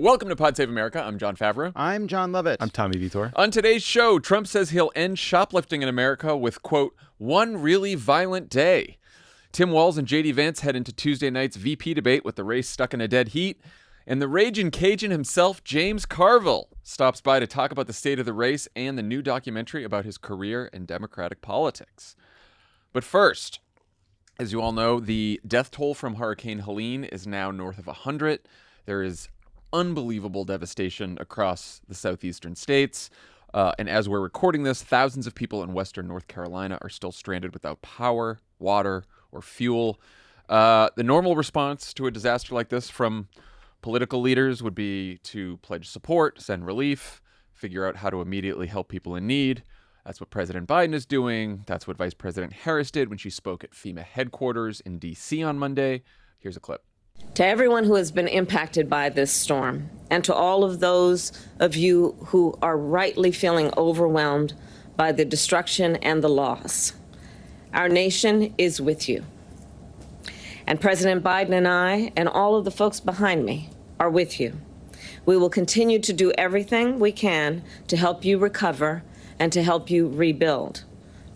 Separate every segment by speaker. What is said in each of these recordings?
Speaker 1: Welcome to Pod Save America. I'm Jon Favreau.
Speaker 2: I'm Jon Lovett.
Speaker 3: I'm Tommy Vietor.
Speaker 1: On today's show, Trump says he'll end shoplifting in America with, quote, one really violent day. Tim Walz and JD Vance head into Tuesday night's VP debate with the race stuck in a dead heat. And the raging Cajun himself, James Carville, stops by to talk about the state of the race and the new documentary about his career in Democratic politics. But first, as you all know, the death toll from Hurricane Helene is now north of 100. There is unbelievable devastation across the southeastern states. And as we're recording this, thousands of people in western North Carolina are still stranded without power, water, or fuel. The normal response to a disaster like this from political leaders would be to pledge support, send relief, figure out how to immediately help people in need. That's what President Biden is doing. That's what Vice President Harris did when she spoke at FEMA headquarters in D.C. on Monday. Here's a clip.
Speaker 4: To everyone who has been impacted by this storm, and to all of those of you who are rightly feeling overwhelmed by the destruction and the loss, our nation is with you. And President Biden and I, and all of the folks behind me, are with you. We will continue to do everything we can to help you recover and to help you rebuild,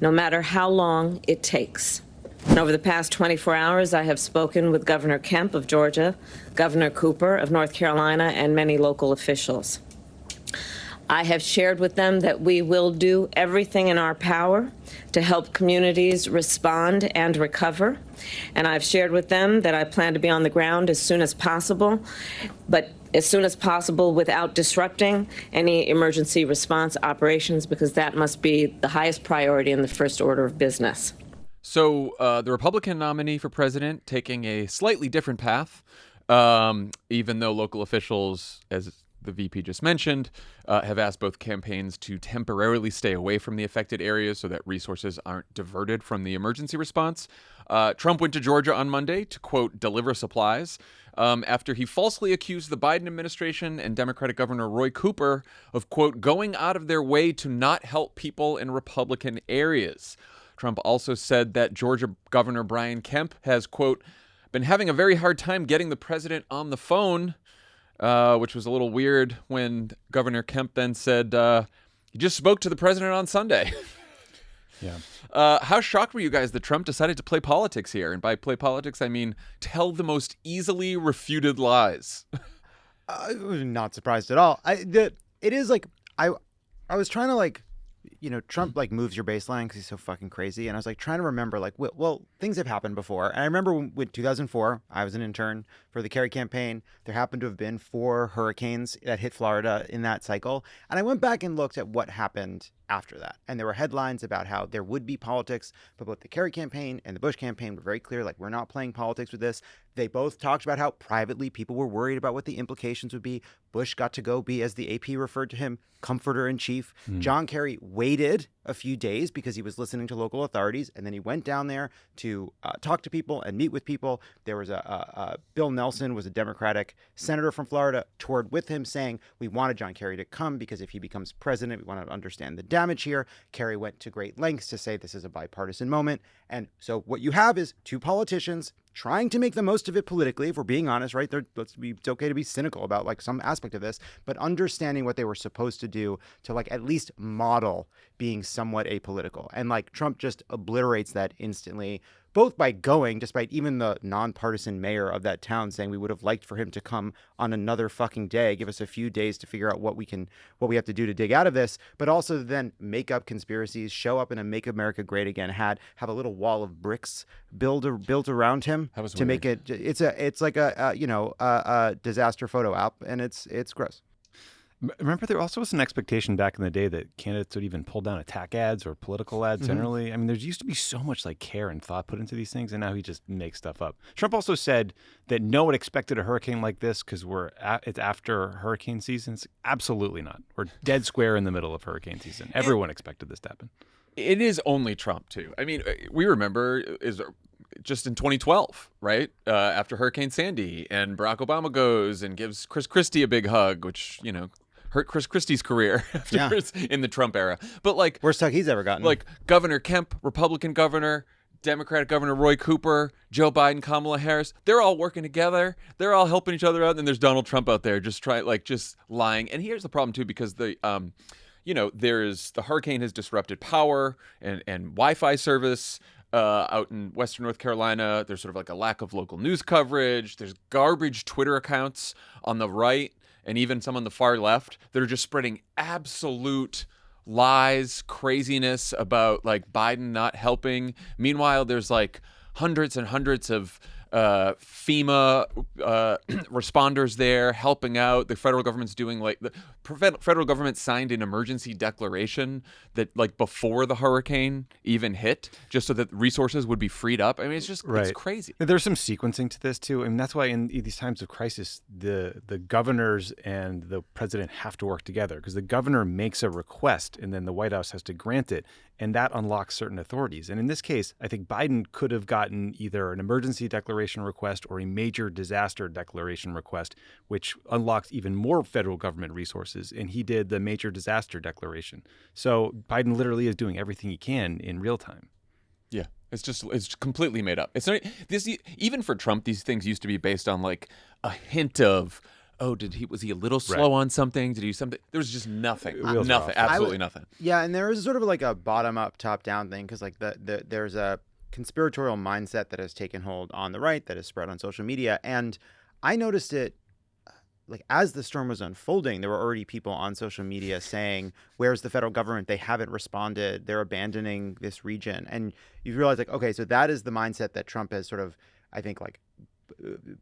Speaker 4: no matter how long it takes. And over the past 24 hours, I have spoken with Governor Kemp of Georgia, Governor Cooper of North Carolina, and many local officials. I have shared with them that we will do everything in our power to help communities respond and recover. And I've shared with them that I plan to be on the ground as soon as possible, but as soon as possible without disrupting any emergency response operations, because that must be the highest priority in the first order of business.
Speaker 1: So the Republican nominee for president taking a slightly different path, even though local officials, as the VP just mentioned, have asked both campaigns to temporarily stay away from the affected areas so that resources aren't diverted from the emergency response. Trump went to Georgia on Monday to, quote, deliver supplies after he falsely accused the Biden administration and Democratic Governor Roy Cooper of, quote, going out of their way to not help people in Republican areas. Trump also said that Georgia Governor Brian Kemp has, quote, been having a very hard time getting the president on the phone, which was a little weird when Governor Kemp then said he just spoke to the president on Sunday.
Speaker 3: Yeah.
Speaker 1: How shocked were you guys that Trump decided to play politics here? And by play politics, I mean tell the most easily refuted lies.
Speaker 2: Not surprised at all. It is like I was trying to Trump moves your baseline because he's so fucking crazy. And I was trying to remember well, things have happened before. And I remember when 2004, I was an intern for the Kerry campaign. There happened to have been 4 hurricanes that hit Florida in that cycle. And I went back and looked at what happened after that. And there were headlines about how there would be politics, but both the Kerry campaign and the Bush campaign were very clear, we're not playing politics with this. They both talked about how privately people were worried about what the implications would be. Bush got to go be, as the AP referred to him, comforter in chief. John Kerry waited a few days because he was listening to local authorities, and then he went down there to talk to people and meet with people. There was Bill Nelson was a Democratic senator from Florida, toured with him saying, we wanted John Kerry to come because if he becomes president, we want to understand the damage here. Kerry went to great lengths to say this is a bipartisan moment. And so what you have is 2 politicians trying to make the most of it politically, if we're being honest, right? It's okay to be cynical about some aspect of this, but understanding what they were supposed to do to at least model being somewhat apolitical. And Trump just obliterates that instantly, both by going, despite even the nonpartisan mayor of that town saying we would have liked for him to come on another fucking day, give us a few days to figure out what we have to do to dig out of this, but also then make up conspiracies, show up in a Make America Great Again hat, have a little wall of bricks built around him to make it. It's like a disaster photo app, and it's gross.
Speaker 3: Remember, there also was an expectation back in the day that candidates would even pull down attack ads or political ads generally. I mean, there used to be so much care and thought put into these things, and now he just makes stuff up. Trump also said that no one expected a hurricane like this because it's after hurricane season. Absolutely not. We're dead square in the middle of hurricane season. Everyone expected this to happen.
Speaker 1: It is only Trump, too. I mean, we remember just in 2012, right? After Hurricane Sandy, and Barack Obama goes and gives Chris Christie a big hug, which, hurt Chris Christie's career afterwards in the Trump era. But
Speaker 2: worst hug he's ever gotten.
Speaker 1: Governor Kemp, Republican governor, Democratic Governor Roy Cooper, Joe Biden, Kamala Harris, they're all working together. They're all helping each other out. And then there's Donald Trump out there just lying. And here's the problem, too, because the hurricane has disrupted power and Wi-Fi service out in Western North Carolina. There's sort of like a lack of local news coverage. There's garbage Twitter accounts on the right and even some on the far left that are just spreading absolute lies, craziness about like Biden not helping. Meanwhile, there's like hundreds and hundreds of FEMA responders there helping out. The federal government's doing the federal government signed an emergency declaration that like before the hurricane even hit, just so that resources would be freed up. I mean, it's just it's crazy.
Speaker 3: There's some sequencing to this too. I mean, that's why in these times of crisis, the governors and the president have to work together, because the governor makes a request and then the White House has to grant it. And that unlocks certain authorities. And in this case, I think Biden could have gotten either an emergency declaration request or a major disaster declaration request, which unlocks even more federal government resources. And he did the major disaster declaration. So Biden literally is doing everything he can in real time.
Speaker 1: Yeah, it's completely made up. It's not even for Trump. These things used to be based on like a hint of, oh, was he a little slow on something? Did he do something? There was just nothing. Nothing. Absolutely nothing.
Speaker 2: Yeah, and there is sort of like a bottom-up, top-down thing, because like there's a conspiratorial mindset that has taken hold on the right that has spread on social media. And I noticed it like as the storm was unfolding, there were already people on social media saying, where's the federal government? They haven't responded. They're abandoning this region. And you realize like, okay, so that is the mindset that Trump has sort of, I think, like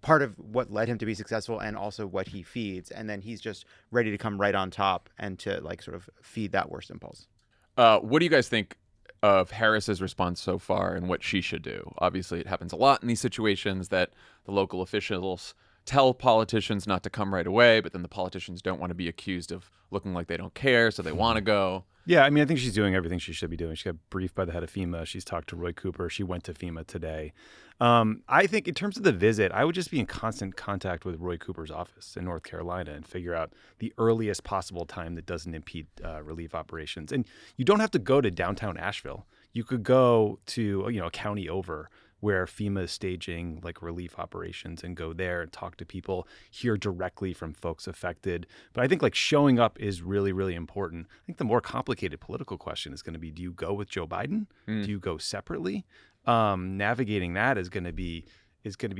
Speaker 2: part of what led him to be successful and also what he feeds. And then he's just ready to come right on top and to like sort of feed that worst impulse.
Speaker 1: What do you guys think of Harris's response so far and what she should do? Obviously, it happens a lot in these situations that the local officials tell politicians not to come right away, but then the politicians don't want to be accused of looking like they don't care, so they want to go.
Speaker 3: Yeah, I mean, I think she's doing everything she should be doing. She got briefed by the head of FEMA. She's talked to Roy Cooper. She went to FEMA today. I think in terms of the visit, I would just be in constant contact with Roy Cooper's office in North Carolina and figure out the earliest possible time that doesn't impede relief operations. And you don't have to go to downtown Asheville. You could go to, a county over where FEMA is staging like relief operations and go there and talk to people, hear directly from folks affected. But I think like showing up is really, really important. I think the more complicated political question is going to be, do you go with Joe Biden? Do you go separately? Navigating that is going to be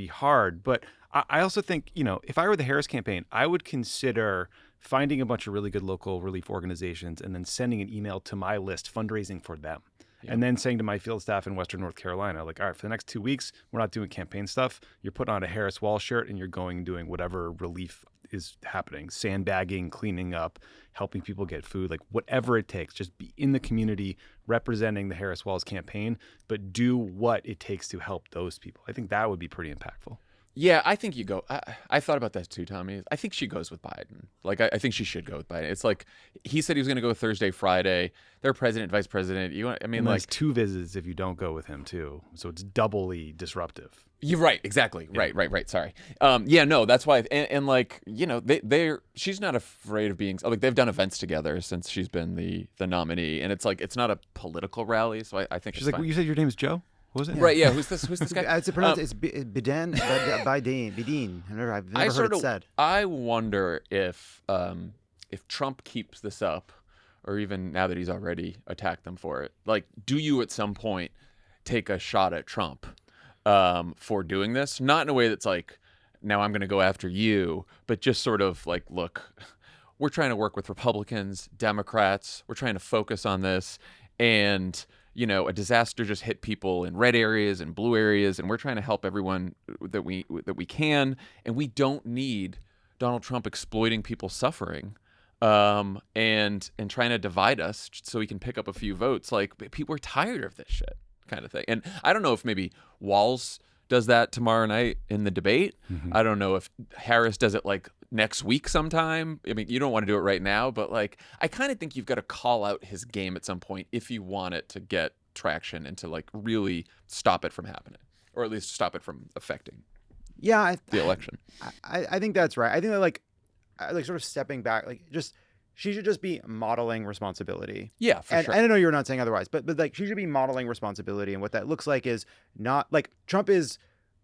Speaker 3: hard. But I also think, if I were the Harris campaign, I would consider finding a bunch of really good local relief organizations and then sending an email to my list fundraising for them. And then saying to my field staff in Western North Carolina, like, all right, for the next 2 weeks, we're not doing campaign stuff. You're putting on a Harris Wall shirt and you're doing whatever relief is happening, sandbagging, cleaning up, helping people get food, like whatever it takes. Just be in the community representing the Harris Walls campaign, but do what it takes to help those people. I think that would be pretty impactful.
Speaker 1: Yeah, I think you go. I thought about that too, Tommy. I think she goes with Biden. Like, I think she should go with Biden. It's like he said he was going to go Thursday, Friday. They're president, vice president.
Speaker 3: And like 2 visits if you don't go with him too. So it's doubly disruptive.
Speaker 1: You're right. Exactly. Yeah. Right. Sorry. No, that's why. And like, she's not afraid of being like, they've done events together since she's been the nominee, and it's like it's not a political rally. So I think
Speaker 3: she's like, well, you said your name is Joe. What was it?
Speaker 1: Right, yeah. Who's this guy?
Speaker 2: It's pronounced. It's Biden. I've never heard it said.
Speaker 1: I wonder if Trump keeps this up, or even now that he's already attacked them for it, like, do you at some point take a shot at Trump for doing this? Not in a way that's like, now I'm going to go after you, but just sort of like, look, we're trying to work with Republicans, Democrats. We're trying to focus on this, and a disaster just hit people in red areas and blue areas, and we're trying to help everyone that we can, and we don't need Donald Trump exploiting people's suffering and trying to divide us so he can pick up a few votes. Like, people are tired of this shit kind of thing. And I don't know if maybe Walz does that tomorrow night in the debate. Mm-hmm. I don't know if Harris does it like next week sometime. I mean, you don't want to do it right now, but like, I kind of think you've got to call out his game at some point if you want it to get traction and to like really stop it from happening, or at least stop it from affecting the election.
Speaker 2: I think that's right. I think that like sort of stepping back, like just she should just be modeling responsibility.
Speaker 1: Yeah, for
Speaker 2: and
Speaker 1: sure.
Speaker 2: I don't know you're not saying otherwise, but like she should be modeling responsibility, and what that looks like is not like Trump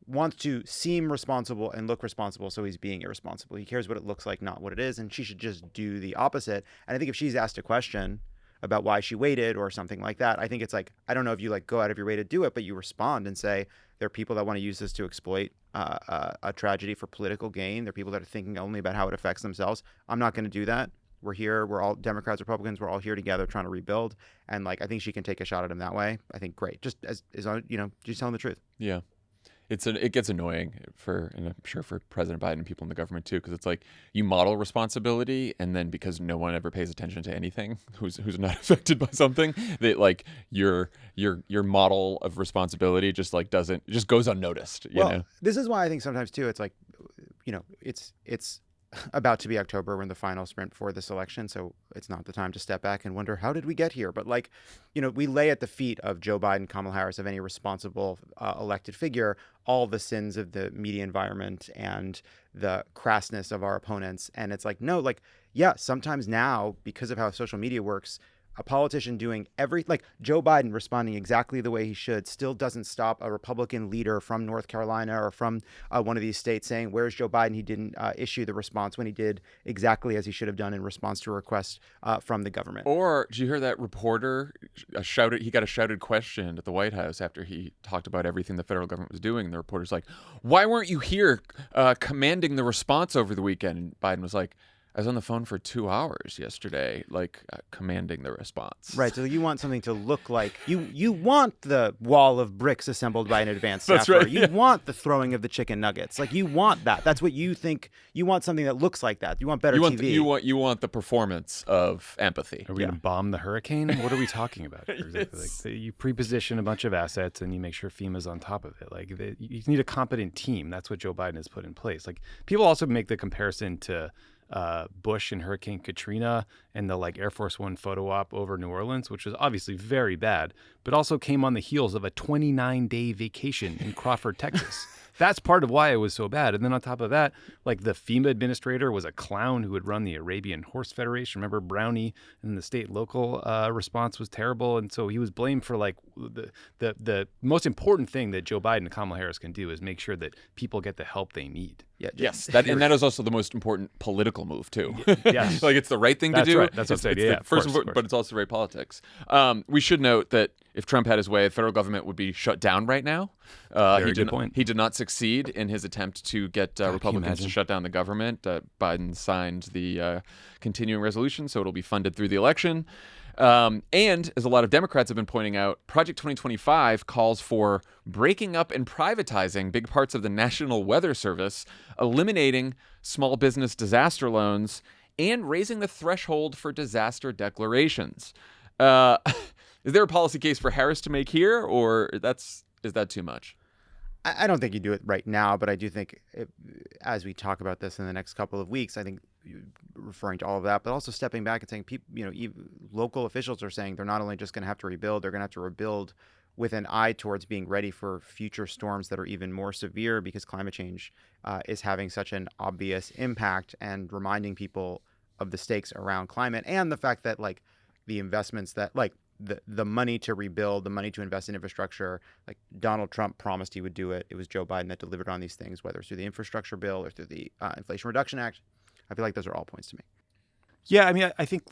Speaker 2: wants to seem responsible and look responsible, so he's being irresponsible. He cares what it looks like, not what it is, and she should just do the opposite. And I think if she's asked a question about why she waited or something like that, I think it's like, I don't know if you like go out of your way to do it, but you respond and say, there are people that want to use this to exploit a tragedy for political gain. There are people that are thinking only about how it affects themselves. I'm not going to do that. We're here. We're all Democrats, Republicans. We're all here together trying to rebuild. And like, I think she can take a shot at him that way. I think great. Just as just telling the truth.
Speaker 1: Yeah. It gets annoying and I'm sure for President Biden and people in the government too, because it's like you model responsibility, and then because no one ever pays attention to anything who's not affected by something, that like your model of responsibility just goes unnoticed. You know?
Speaker 2: This is why I think sometimes too, it's like, it's about to be October. We're in the final sprint before this election, so it's not the time to step back and wonder, how did we get here? But like, we lay at the feet of Joe Biden, Kamala Harris, of any responsible elected figure, all the sins of the media environment and the crassness of our opponents. And it's like, no, like, yeah, sometimes now, because of how social media works, a politician doing like Joe Biden responding exactly the way he should still doesn't stop a Republican leader from North Carolina or from one of these states saying, where's Joe Biden? He didn't issue the response when he did exactly as he should have done in response to a request from the government.
Speaker 1: Or did you hear that reporter he got a shouted question at the White House after he talked about everything the federal government was doing. And the reporter's like, why weren't you here commanding the response over the weekend? And Biden was like, I was on the phone for 2 hours yesterday, commanding the response.
Speaker 2: Right. So you want something to look like you want the wall of bricks assembled by an advanced staffer.
Speaker 1: That's right.
Speaker 2: You want the throwing of the chicken nuggets. Like you want that. That's what you think. You want something that looks like that. You want better TV.
Speaker 1: You want the performance of empathy.
Speaker 3: Are we going to bomb the hurricane? What are we talking about here? Exactly. Like, you pre-position a bunch of assets and you make sure FEMA's on top of it. Like you need a competent team. That's what Joe Biden has put in place. Like people also make the comparison to Bush and Hurricane Katrina and the Air Force One photo op over New Orleans, which was obviously very bad, but also came on the heels of a 29-day vacation in Crawford, Texas. That's part of why it was so bad. And then on top of that, the FEMA administrator was a clown who would run the Arabian Horse Federation. Remember Brownie? And the state local response was terrible. And so he was blamed for the most important thing that Joe Biden and Kamala Harris can do is make sure that people get the help they need.
Speaker 2: Yeah,
Speaker 1: yes, that is also the most important political move too.
Speaker 3: Yes,
Speaker 1: it's the right thing to
Speaker 3: That's
Speaker 1: do.
Speaker 3: Right. That's what I'm saying. Yeah,
Speaker 1: first important, but it's also the right politics. We should note that if Trump had his way, the federal government would be shut down right now.
Speaker 3: Very good point.
Speaker 1: He did not succeed in his attempt to get Republicans to shut down the government. Biden signed the continuing resolution, so it'll be funded through the election. And as a lot of Democrats have been pointing out, Project 2025 calls for breaking up and privatizing big parts of the National Weather Service, eliminating small business disaster loans, and raising the threshold for disaster declarations. Is there a policy case for Harris to make here, or is that too much?
Speaker 2: I don't think you do it right now, but I do think as we talk about this in the next couple of weeks, I think referring to all of that, but also stepping back and saying, local officials are saying they're not only just going to have to rebuild, they're going to have to rebuild with an eye towards being ready for future storms that are even more severe because climate change is having such an obvious impact, and reminding people of the stakes around climate and the fact that the investments that the money to rebuild, the money to invest in infrastructure, Donald Trump promised he would do it. It was Joe Biden that delivered on these things, whether it's through the infrastructure bill or through the Inflation Reduction Act. I feel like those are all points to make.
Speaker 3: Yeah, I mean, I think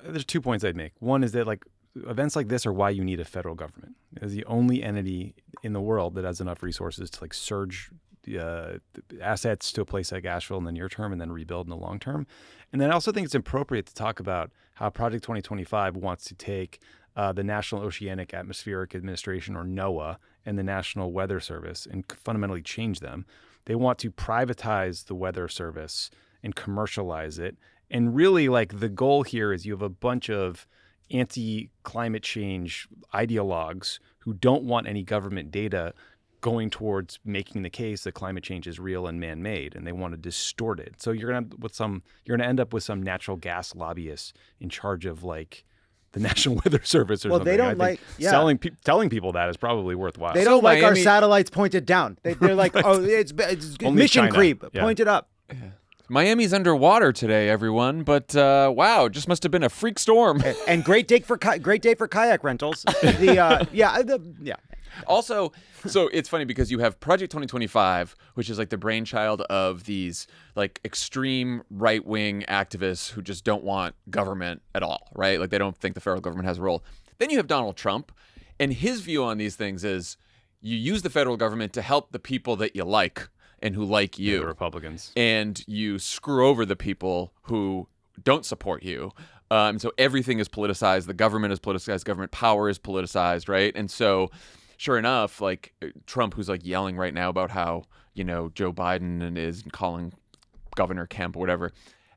Speaker 3: there's 2 points I'd make. One is that events like this are why you need a federal government. It's the only entity in the world that has enough resources to surge assets to a place like Asheville in the near term and then rebuild in the long term. And then I also think it's appropriate to talk about how Project 2025 wants to take the National Oceanic Atmospheric Administration, or NOAA, and the National Weather Service and fundamentally change them. They want to privatize the Weather Service and commercialize it. And really, the goal here is you have a bunch of anti-climate change ideologues who don't want any government data going towards making the case that climate change is real and man-made, and they want to distort it. So you're going to end up with some natural gas lobbyists in charge of the National Weather Service or something.
Speaker 2: They don't
Speaker 3: telling people that is probably worthwhile.
Speaker 2: They don't like our satellites pointed down. They're like, oh, it's mission
Speaker 3: China.
Speaker 2: creep.
Speaker 3: Yeah.
Speaker 2: Point it up.
Speaker 1: Yeah. Miami's underwater today, everyone. But wow, it just must have been a freak storm.
Speaker 2: And great day for kayak rentals. Yeah.
Speaker 1: Also, so it's funny because you have Project 2025, which is like the brainchild of these like extreme right-wing activists who just don't want government at all, right? Like they don't think the federal government has a role. Then you have Donald Trump, and his view on these things is you use the federal government to help the people that you like and who like you.
Speaker 3: The Republicans.
Speaker 1: And you screw over the people who don't support you. So everything is politicized. The government is politicized. Government power is politicized, right? And so sure enough, like Trump, who's like yelling right now about how, Joe Biden is calling Governor Kemp or whatever.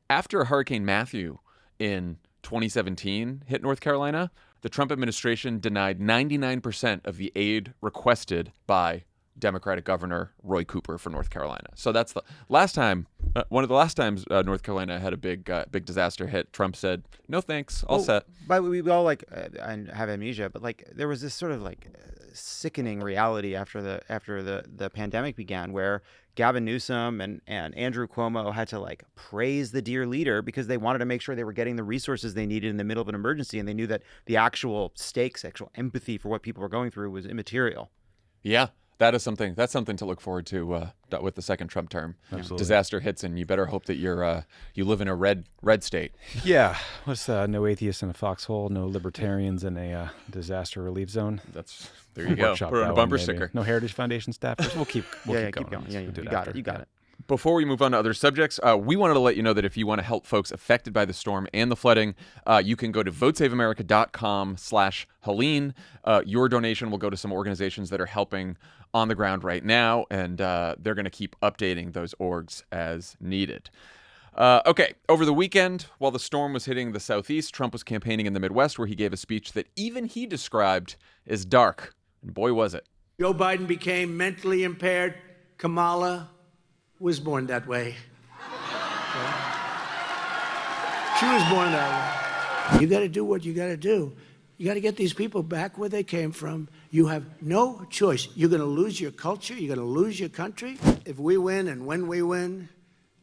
Speaker 1: After Hurricane Matthew in 2017 hit North Carolina, the Trump administration denied 99% of the aid requested by Democratic Governor Roy Cooper for North Carolina. So that's the last time, one of the last times North Carolina had a big disaster hit. Trump said, "No thanks, all set."
Speaker 2: But we all like and have amnesia, but like there was this sort of like sickening reality after the pandemic began, where Gavin Newsom and Andrew Cuomo had to like praise the dear leader because they wanted to make sure they were getting the resources they needed in the middle of an emergency, and they knew that the actual stakes, actual empathy for what people were going through was immaterial.
Speaker 1: Yeah. That's something to look forward to with the second Trump term.
Speaker 3: Absolutely.
Speaker 1: Disaster hits, and you better hope that you live in a red state.
Speaker 3: Yeah. What's no atheists in a foxhole, no libertarians in a disaster relief zone.
Speaker 1: There you go.
Speaker 3: Workshop
Speaker 1: Put it on
Speaker 3: that
Speaker 1: a
Speaker 3: one,
Speaker 1: bumper
Speaker 3: maybe.
Speaker 1: sticker.
Speaker 3: No Heritage Foundation staffers. We'll keep going.
Speaker 2: Keep going. Yeah,
Speaker 3: We'll do
Speaker 2: you
Speaker 3: it
Speaker 2: got
Speaker 3: after.
Speaker 2: it. You got it.
Speaker 1: Before we move on to other subjects, we wanted to let you know that if you want to help folks affected by the storm and the flooding, you can go to votesaveamerica.com/Helene. Your donation will go to some organizations that are helping on the ground right now, and they're going to keep updating those orgs as needed. Okay, over the weekend, while the storm was hitting the Southeast, Trump was campaigning in the Midwest, where he gave a speech that even he described as dark. And boy, was it.
Speaker 5: Joe Biden became mentally impaired. Kamala was born that way. Okay? She was born that way. You got to do what you got to do. You got to get these people back where they came from. You have no choice. You're going to lose your culture. You're going to lose your country. If we win and when we win,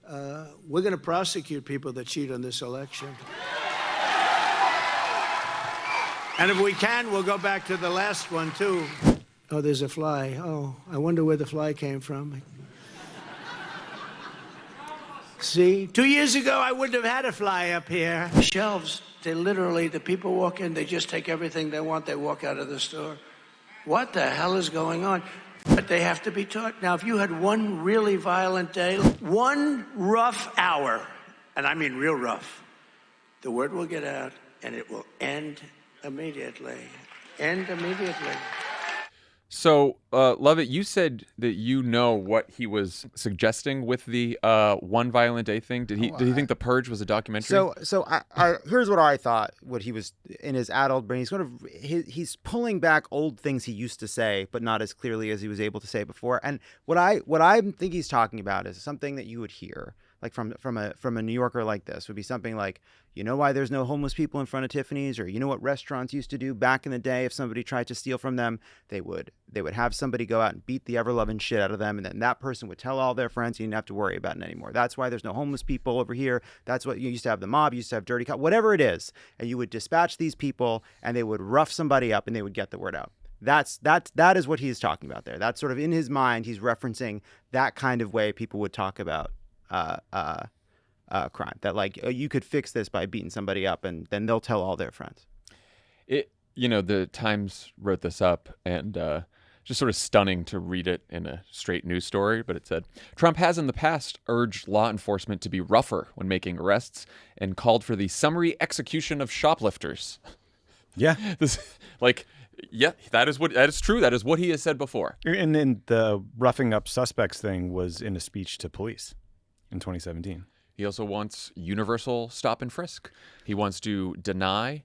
Speaker 5: we're going to prosecute people that cheat on this election. And if we can, we'll go back to the last one, too. Oh, there's a fly. Oh, I wonder where the fly came from. See, 2 years ago, I wouldn't have had a fly up here. Shelves, the people walk in, they just take everything they want, they walk out of the store. What the hell is going on? But they have to be taught. Now, if you had one really violent day, one rough hour, and I mean real rough, the word will get out and it will end immediately. End immediately.
Speaker 1: So, Lovett, you said that you know what he was suggesting with the one violent day thing. Did he think The Purge was a documentary?
Speaker 2: So I here's what I thought. What he was in his adult brain, he's pulling back old things he used to say, but not as clearly as he was able to say before. And what I think he's talking about is something that you would hear, like from a New Yorker like this, would be something like, you know why there's no homeless people in front of Tiffany's, or you know what restaurants used to do back in the day if somebody tried to steal from them, they would have somebody go out and beat the ever-loving shit out of them, and then that person would tell all their friends, you didn't have to worry about it anymore. That's why there's no homeless people over here. That's what you used to have, the mob, you used to have dirty cops, whatever it is, and you would dispatch these people and they would rough somebody up and they would get the word out. That is what he's talking about there. That's sort of in his mind, he's referencing that kind of way people would talk about crime, that like you could fix this by beating somebody up and then they'll tell all their friends.
Speaker 1: The Times wrote this up, and just sort of stunning to read it in a straight news story, but it said, Trump has in the past urged law enforcement to be rougher when making arrests and called for the summary execution of shoplifters.
Speaker 3: Yeah.
Speaker 1: That is true. That is what he has said before.
Speaker 3: And then the roughing up suspects thing was in a speech to police in 2017.
Speaker 1: He also wants universal stop and frisk. He wants to deny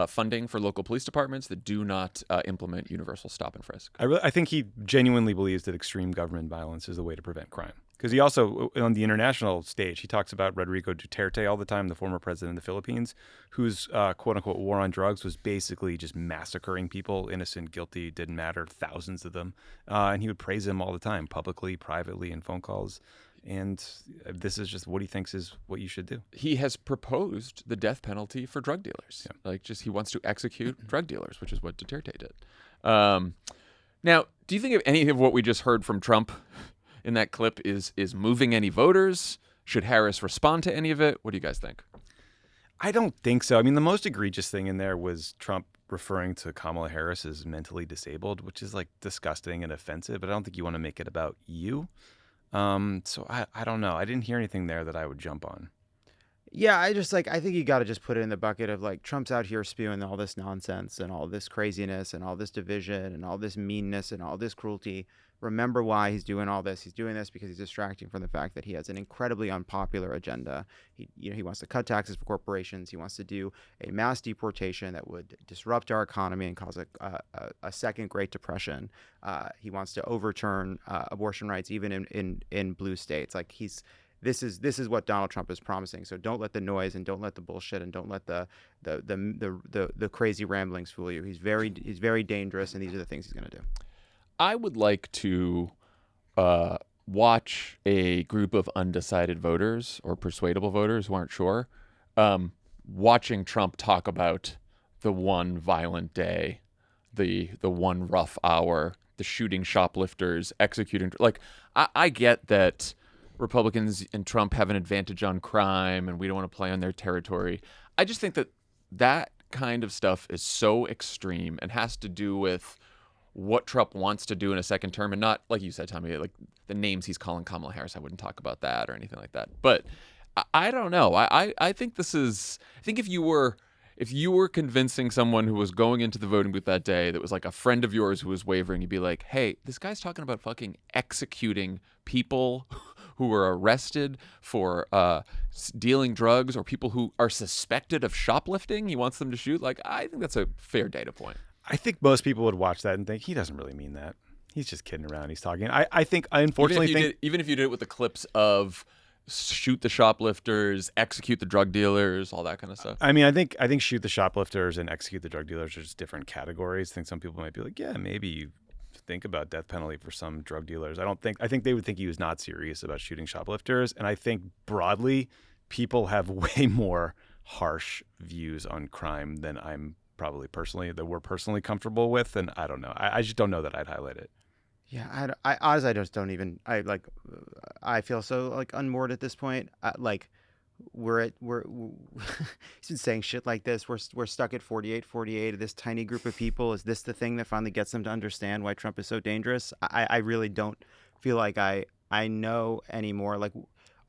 Speaker 1: funding for local police departments that do not implement universal stop and frisk.
Speaker 3: I think he genuinely believes that extreme government violence is the way to prevent crime. Because he also, on the international stage, he talks about Rodrigo Duterte all the time, the former president of the Philippines, whose quote-unquote war on drugs was basically just massacring people, innocent, guilty, didn't matter, thousands of them. And he would praise him all the time, publicly, privately, in phone calls. And this is just what he thinks is what you should do.
Speaker 1: He has proposed the death penalty for drug dealers.
Speaker 3: Yeah.
Speaker 1: Like, just he wants to execute drug dealers, which is what Duterte did. Now, do you think of any of what we just heard from Trump in that clip is moving any voters? Should Harris respond to any of it? What do you guys think?
Speaker 3: I don't think so. I mean, the most egregious thing in there was Trump referring to Kamala Harris as mentally disabled, which is like disgusting and offensive, but I don't think you want to make it about you. So I don't know. I didn't hear anything there that I would jump on.
Speaker 2: Yeah, I think you got to just put it in the bucket of like Trump's out here spewing all this nonsense and all this craziness and all this division and all this meanness and all this cruelty. Remember why he's doing all this. He's doing this because he's distracting from the fact that he has an incredibly unpopular agenda. He wants to cut taxes for corporations. He wants to do a mass deportation that would disrupt our economy and cause a second Great Depression. He wants to overturn abortion rights even in blue states. Like This is what Donald Trump is promising. So don't let the noise and don't let the bullshit and don't let the crazy ramblings fool you. He's very dangerous, and these are the things he's going to do.
Speaker 1: I would like to watch a group of undecided voters or persuadable voters who aren't sure, watching Trump talk about the one violent day, the one rough hour, the shooting shoplifters, executing. Like, I get that Republicans and Trump have an advantage on crime and we don't want to play on their territory. I just think that kind of stuff is so extreme and has to do with what Trump wants to do in a second term, and not, like you said, Tommy, like the names he's calling Kamala Harris. I wouldn't talk about that or anything like that. But I don't know. I think this is, I think if you were convincing someone who was going into the voting booth that day that was like a friend of yours who was wavering, you'd be like, hey, this guy's talking about fucking executing people who were arrested for dealing drugs or people who are suspected of shoplifting. He wants them to shoot. Like, I think that's a fair data point.
Speaker 3: I think most people would watch that and think he doesn't really mean that. He's just kidding around. He's talking. I think I unfortunately think
Speaker 1: even if you did it with the clips of shoot the shoplifters, execute the drug dealers, all that kind of stuff.
Speaker 3: I mean, I think shoot the shoplifters and execute the drug dealers are just different categories. I think some people might be like, yeah, maybe you think about death penalty for some drug dealers. I think they would think he was not serious about shooting shoplifters. And I think broadly, people have way more harsh views on crime than we're personally comfortable with. And I don't know. I just don't know that I'd highlight it.
Speaker 2: Yeah, I honestly, I just don't even. I feel so like unmoored at this point. He's been saying shit like this. We're stuck at 48. This tiny group of people. Is this the thing that finally gets them to understand why Trump is so dangerous? I really don't feel like I know anymore. Like,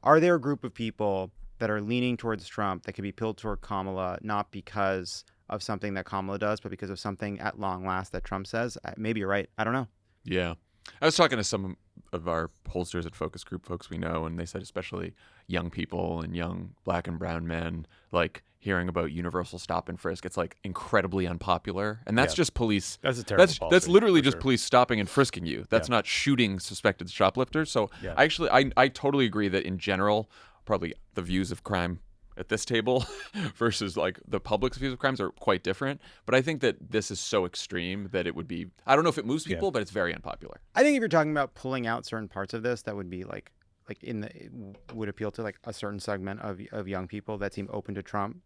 Speaker 2: are there a group of people that are leaning towards Trump that could be pulled toward Kamala, not because of something that Kamala does, but because of something at long last that Trump says? Maybe you're right. I don't know.
Speaker 1: Yeah. I was talking to some of our pollsters at focus group, folks we know, and they said especially young people and young black and brown men, like hearing about universal stop and frisk, it's like incredibly unpopular. And that's just police.
Speaker 3: That's a terrible policy,
Speaker 1: that's literally
Speaker 3: for
Speaker 1: just
Speaker 3: sure.
Speaker 1: Police stopping and frisking you. That's not shooting suspected shoplifters. So I totally agree that in general, probably the views of crime at this table versus like the public's views of crimes are quite different. But I think that this is so extreme that it would be, I don't know if it moves people, but it's very unpopular.
Speaker 2: I think if you're talking about pulling out certain parts of this, that would be would appeal to like a certain segment of young people that seem open to Trump.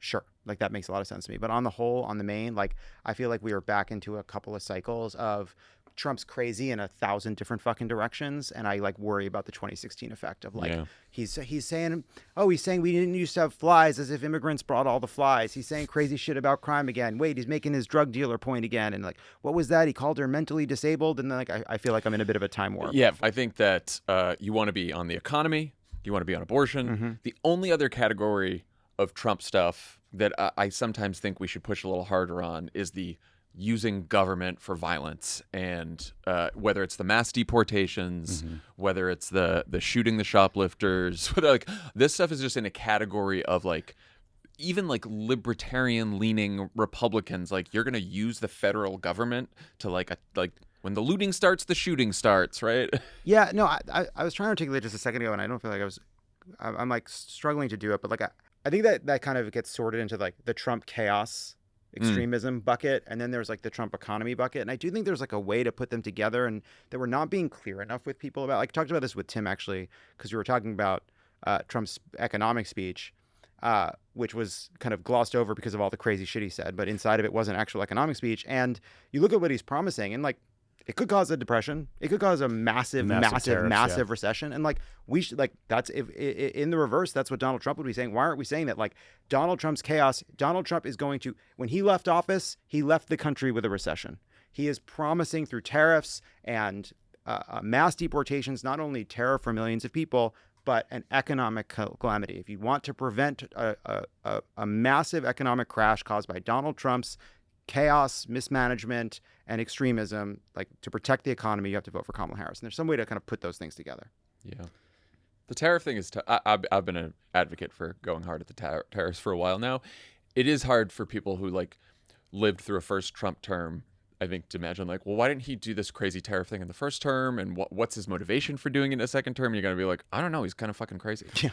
Speaker 2: Sure, like that makes a lot of sense to me. But on the whole, on the main, like I feel like we are back into a couple of cycles of Trump's crazy in 1,000 different fucking directions, and I like worry about the 2016 effect of like he's saying we didn't used to have flies, as if immigrants brought all the flies. He's saying crazy shit about crime again. Wait, he's making his drug dealer point again, and like what was that? He called her mentally disabled, and then like I feel like I'm in a bit of a time warp.
Speaker 1: Yeah, I think that you want to be on the economy, you want to be on abortion.
Speaker 2: Mm-hmm.
Speaker 1: The only other category of Trump stuff that I sometimes think we should push a little harder on is the using government for violence, and whether it's the mass deportations, whether it's the shooting the shoplifters, whether like this stuff is just in a category of like even like libertarian leaning Republicans, like you're gonna use the federal government to like when the looting starts, the shooting starts, right? Yeah,
Speaker 2: no, I was trying to articulate just a second ago, and I don't feel like I'm like struggling to do it, but like I think that kind of gets sorted into like the Trump chaos extremism bucket, and then there's like the Trump economy bucket. And I do think there's like a way to put them together, and that we're not being clear enough with people about. Like, I talked about this with Tim actually, because we were talking about Trump's economic speech, which was kind of glossed over because of all the crazy shit he said, but inside of it was an actual economic speech. And you look at what he's promising, and like, it could cause a depression. It could cause a massive tariffs, recession. And like, we should, like, that's if in the reverse, that's what Donald Trump would be saying. Why aren't we saying that? Like, Donald Trump's chaos, Donald Trump is going to, when he left office, he left the country with a recession. He is promising through tariffs and mass deportations, not only terror for millions of people, but an economic calamity. If you want to prevent a massive economic crash caused by Donald Trump's chaos, mismanagement, and extremism, like, to protect the economy, you have to vote for Kamala Harris. And there's some way to kind of put those things together.
Speaker 1: Yeah. The tariff thing is I've been an advocate for going hard at the tariffs for a while now. It is hard for people who, like, lived through a first Trump term, I think, to imagine, like, well, why didn't he do this crazy tariff thing in the first term? And what's his motivation for doing it in a second term? And you're going to be like, I don't know. He's kind of fucking crazy.
Speaker 3: Yeah.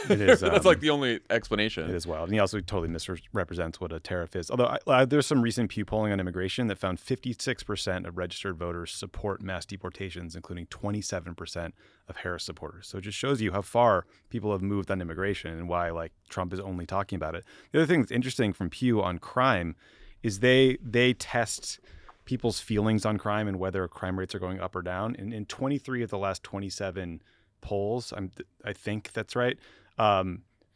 Speaker 3: It is.
Speaker 1: That's like the only explanation.
Speaker 3: It is wild. And he also totally misrepresents what a tariff is. Although there's some recent Pew polling on immigration that found 56% of registered voters support mass deportations, including 27% of Harris supporters. So it just shows you how far people have moved on immigration and why, like, Trump is only talking about it. The other thing that's interesting from Pew on crime is they test people's feelings on crime and whether crime rates are going up or down. And in 23 of the last 27 polls, I think that's right,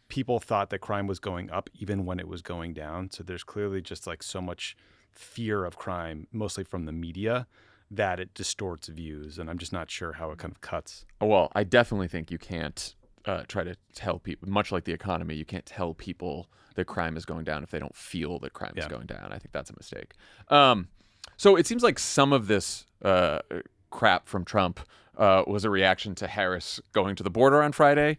Speaker 3: people thought that crime was going up even when it was going down. So there's clearly just like so much fear of crime, mostly from the media, that it distorts views. And I'm just not sure how it kind of cuts.
Speaker 1: Well, I definitely think you can't try to tell people, much like the economy, you can't tell people that crime is going down if they don't feel that crime is going down. I think that's a mistake. So it seems like some of this crap from Trump was a reaction to Harris going to the border on Friday,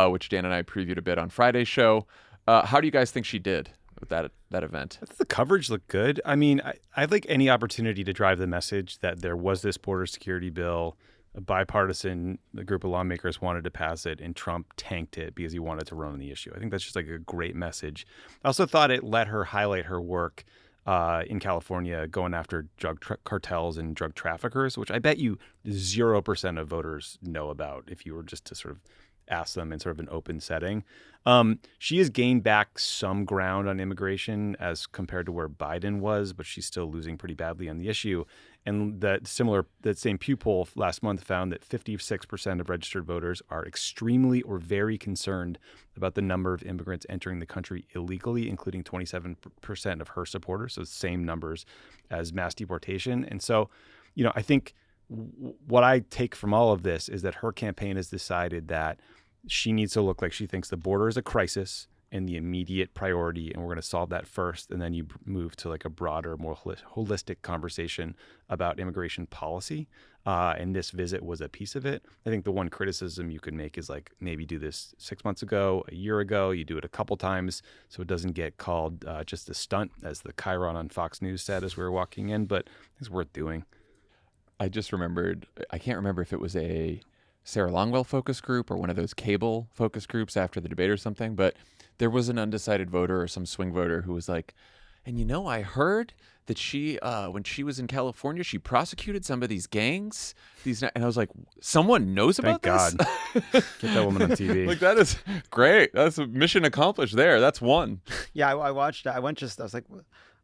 Speaker 1: which Dan and I previewed a bit on Friday's show. How do you guys think she did with that event?
Speaker 3: The coverage looked good. I mean, I'd like any opportunity to drive the message that there was this border security bill. A bipartisan group of lawmakers wanted to pass it, and Trump tanked it because he wanted to run on the issue. I think that's just like a great message. I also thought it let her highlight her work in California going after drug cartels and drug traffickers, which I bet you 0% of voters know about if you were just to sort of ask them in sort of an open setting. She has gained back some ground on immigration as compared to where Biden was, but she's still losing pretty badly on the issue. And that same Pew poll last month found that 56% of registered voters are extremely or very concerned about the number of immigrants entering the country illegally, including 27% of her supporters, so same numbers as mass deportation. And so, you know, I think what I take from all of this is that her campaign has decided that she needs to look like she thinks the border is a crisis and the immediate priority, and we're going to solve that first, and then you move to like a broader, more holistic conversation about immigration policy. And this visit was a piece of it. I think the one criticism you could make is like maybe do this 6 months ago, a year ago. You do it a couple times so it doesn't get called just a stunt, as the Chiron on Fox News said as we were walking in, but it's worth doing.
Speaker 1: I just remembered, I can't remember if it was a Sarah Longwell focus group or one of those cable focus groups after the debate or something, but there was an undecided voter or some swing voter who was like, and you know, I heard that she, when she was in California, she prosecuted some of these gangs. And I was like, someone knows about
Speaker 3: this? Thank God. Get that woman on TV.
Speaker 1: Like, that is great. That's a mission accomplished there. That's one.
Speaker 2: Yeah, I watched, I was like,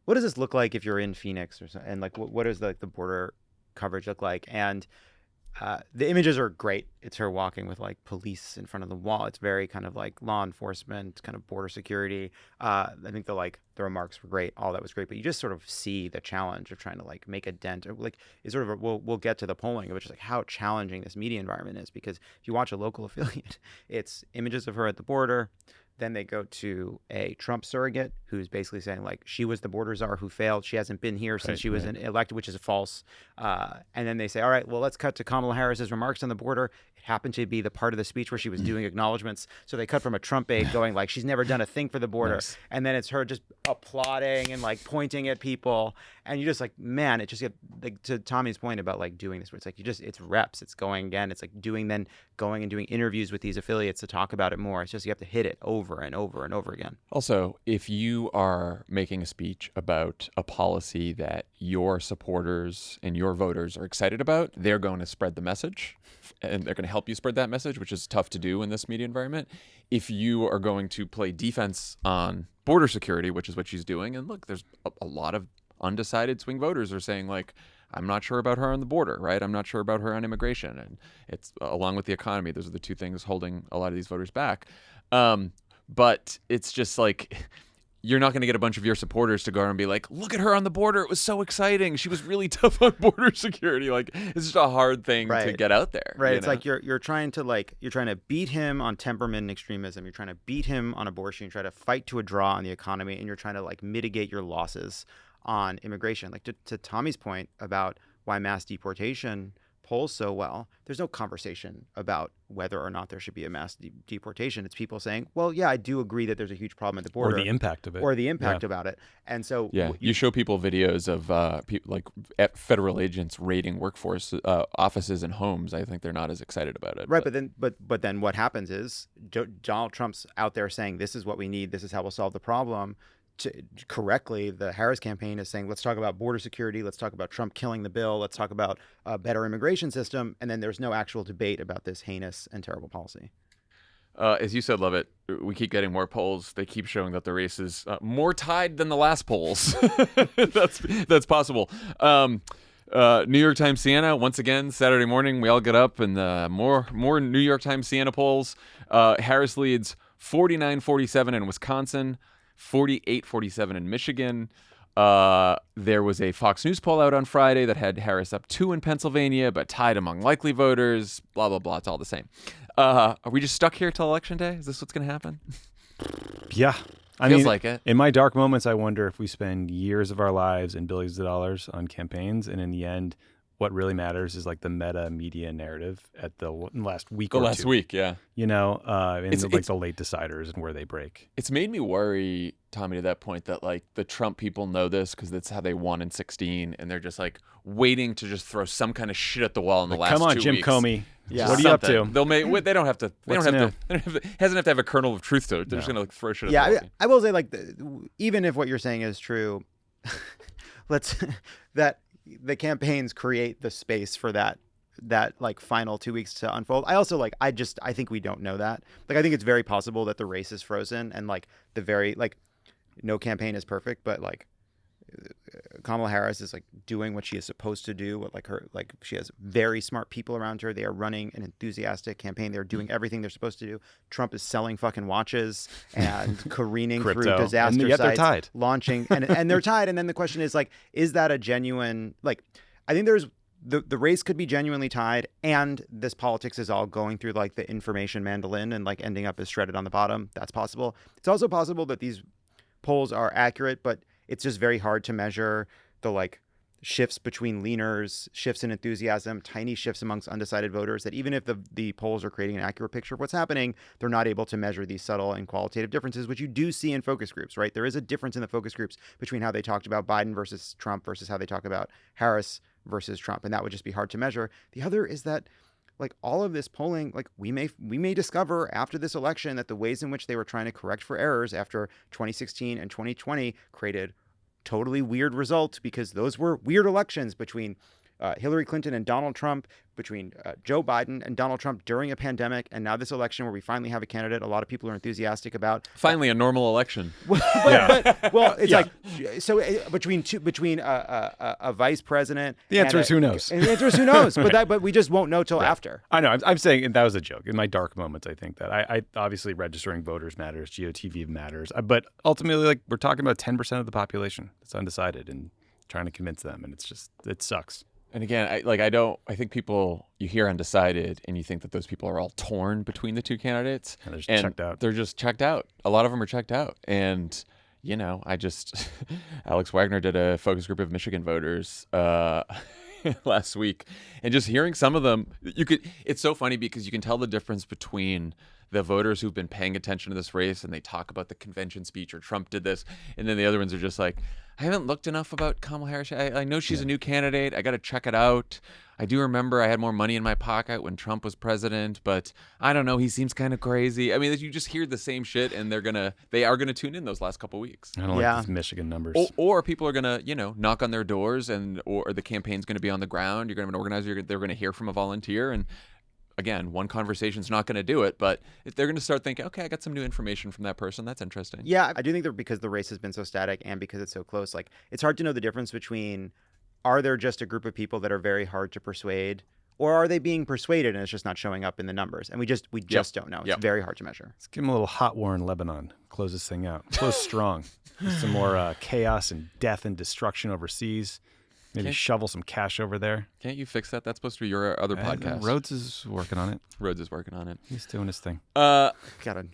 Speaker 2: what does this look like if you're in Phoenix or something? And like, what does the border coverage look like? And the images are great. It's her walking with like police in front of the wall. It's very kind of like law enforcement, kind of border security. I think the remarks were great. All that was great. But you just sort of see the challenge of trying to like make a dent. Or like it's sort of we'll get to the polling, which is like how challenging this media environment is. Because if you watch a local affiliate, it's images of her at the border. Then they go to a Trump surrogate who's basically saying like she was the border czar who failed. She hasn't been here since she was elected, which is false. And then they say, all right, well, let's cut to Kamala Harris's remarks on the border. It happened to be the part of the speech where she was doing acknowledgments. So they cut from a Trump aide going like she's never done a thing for the border. Nice. And then it's her just applauding and like pointing at people, and you just like, man, it just get like, to Tommy's point about like doing this, where it's like it's reps, it's going again, it's like going and doing interviews with these affiliates to talk about it more. It's just you have to hit it over and over and over again.
Speaker 1: Also, if you are making a speech about a policy that your supporters and your voters are excited about, they're going to spread the message, and they're going to help you spread that message, which is tough to do in this media environment. If you are going to play defense on border security, which is what she's doing, and look, there's a lot of undecided swing voters are saying, like, I'm not sure about her on the border, right? I'm not sure about her on immigration. And it's along with the economy, those are the two things holding a lot of these voters back. But it's just like, you're not going to get a bunch of your supporters to go around and be like, look at her on the border. It was so exciting. She was really tough on border security. Like, it's just a hard thing to get out there.
Speaker 2: Right. It's like you're trying to beat him on temperament and extremism. You're trying to beat him on abortion. You try to fight to a draw on the economy, and you're trying to like mitigate your losses on immigration. Like to Tommy's point about why mass deportation polls so well, there's no conversation about whether or not there should be a mass deportation. It's people saying, well, yeah, I do agree that there's a huge problem at the border.
Speaker 3: Or the impact of it.
Speaker 2: Or the impact about it. And so...
Speaker 1: Yeah, you show people videos of like federal agents raiding workforce offices and homes. I think they're not as excited about it.
Speaker 2: Right, but then what happens is Donald Trump's out there saying, this is what we need, this is how we'll solve the problem. Correctly, the Harris campaign is saying, let's talk about border security, let's talk about Trump killing the bill, let's talk about a better immigration system, and then there's no actual debate about this heinous and terrible policy.
Speaker 1: As you said, Lovett, we keep getting more polls. They keep showing that the race is more tied than the last polls. That's possible. New York Times Siena, once again, Saturday morning, we all get up and more New York Times Siena polls. Harris leads 49-47 in Wisconsin, 48-47 in Michigan. There was a Fox News poll out on Friday that had Harris up 2 in Pennsylvania, but tied among likely voters. Blah, blah, blah. It's all the same. Are we just stuck here till Election Day? Is this what's going to happen?
Speaker 3: Yeah. I
Speaker 1: Feels
Speaker 3: mean,
Speaker 1: like it.
Speaker 3: In my dark moments, I wonder if we spend years of our lives and billions of dollars on campaigns, and in the end, what really matters is like the meta media narrative at the last week or two.
Speaker 1: The last week, yeah.
Speaker 3: You know, and
Speaker 1: It's
Speaker 3: the late deciders and where they break.
Speaker 1: It's made me worry, Tommy, to that point that like the Trump people know this because that's how they won in 2016, and they're just like waiting to just throw some kind of shit at the wall in the last 2 weeks.
Speaker 3: Come on, Jim Comey.
Speaker 2: Yeah.
Speaker 3: What are you up to?
Speaker 1: They'll make. They don't have to. They
Speaker 3: What's
Speaker 1: don't have
Speaker 3: new?
Speaker 1: to. They don't have to. It hasn't have to have a kernel of truth to it. They're just gonna like throw shit at the wall.
Speaker 2: I will say, like, even if what you're saying is true, that the campaigns create the space for that like final 2 weeks to unfold. I also I think we don't know that. Like, I think it's very possible that the race is frozen, and like no campaign is perfect, but like Kamala Harris is like doing what she is supposed to do. She has very smart people around her. They are running an enthusiastic campaign. They're doing everything they're supposed to do. Trump is selling fucking watches and careening through disaster
Speaker 3: and yet
Speaker 2: sites,
Speaker 3: they're tied.
Speaker 2: launching, and they're tied. And then the question is like, is that a genuine, like, I think there's the race could be genuinely tied, and this politics is all going through like the information mandolin and like ending up as shredded on the bottom. That's possible. It's also possible that these polls are accurate, but it's just very hard to measure the like shifts between leaners, shifts in enthusiasm, tiny shifts amongst undecided voters, that even if the polls are creating an accurate picture of what's happening, they're not able to measure these subtle and qualitative differences, which you do see in focus groups, right? There is a difference in the focus groups between how they talked about Biden versus Trump versus how they talk about Harris versus Trump. And that would just be hard to measure. The other is that like all of this polling, like we may discover after this election that the ways in which they were trying to correct for errors after 2016 and 2020 created totally weird results, because those were weird elections between Hillary Clinton and Donald Trump, between Joe Biden and Donald Trump during a pandemic, and now this election where we finally have a candidate a lot of people are enthusiastic about.
Speaker 1: Finally, a normal election.
Speaker 2: Between a vice president.
Speaker 3: The answer is who knows.
Speaker 2: And the answer is who knows.
Speaker 3: Right.
Speaker 2: But we just won't know till after.
Speaker 3: I know. I'm saying, and that was a joke. In my dark moments, I think that I obviously registering voters matters, GOTV matters, but ultimately, like, we're talking about 10% of the population that's undecided and trying to convince them, and it sucks.
Speaker 1: And again, I think people, you hear undecided and you think that those people are all torn between the two candidates.
Speaker 3: And they're just checked out.
Speaker 1: They're just checked out. A lot of them are checked out. And, you know, Alex Wagner did a focus group of Michigan voters last week. And just hearing some of them, it's so funny because you can tell the difference between the voters who've been paying attention to this race, and they talk about the convention speech or Trump did this, and then the other ones are just like, I haven't looked enough about Kamala Harris. I know she's a new candidate. I got to check it out. I do remember I had more money in my pocket when Trump was president, but I don't know. He seems kind of crazy. I mean, you just hear the same shit, and they are gonna tune in those last couple weeks.
Speaker 3: I don't like these Michigan numbers.
Speaker 1: Or people are gonna, knock on their doors, or the campaign's gonna be on the ground. You're gonna have an organizer. They're gonna hear from a volunteer, and again, one conversation's not gonna do it. But if they're gonna start thinking, okay, I got some new information from that person. That's interesting.
Speaker 2: Yeah, I do think that because the race has been so static and because it's so close, like it's hard to know the difference between, are there just a group of people that are very hard to persuade, or are they being persuaded and it's just not showing up in the numbers? And we just don't know. It's very hard to measure.
Speaker 3: Let's give him a little hot war in Lebanon. Close this thing out. Close strong. Some more chaos and death and destruction overseas. Maybe shovel some cash over there.
Speaker 1: Can't you fix that? That's supposed to be your other podcast.
Speaker 3: Rhodes is working on it.
Speaker 1: Rhodes is working on it.
Speaker 3: He's doing his thing.
Speaker 2: God,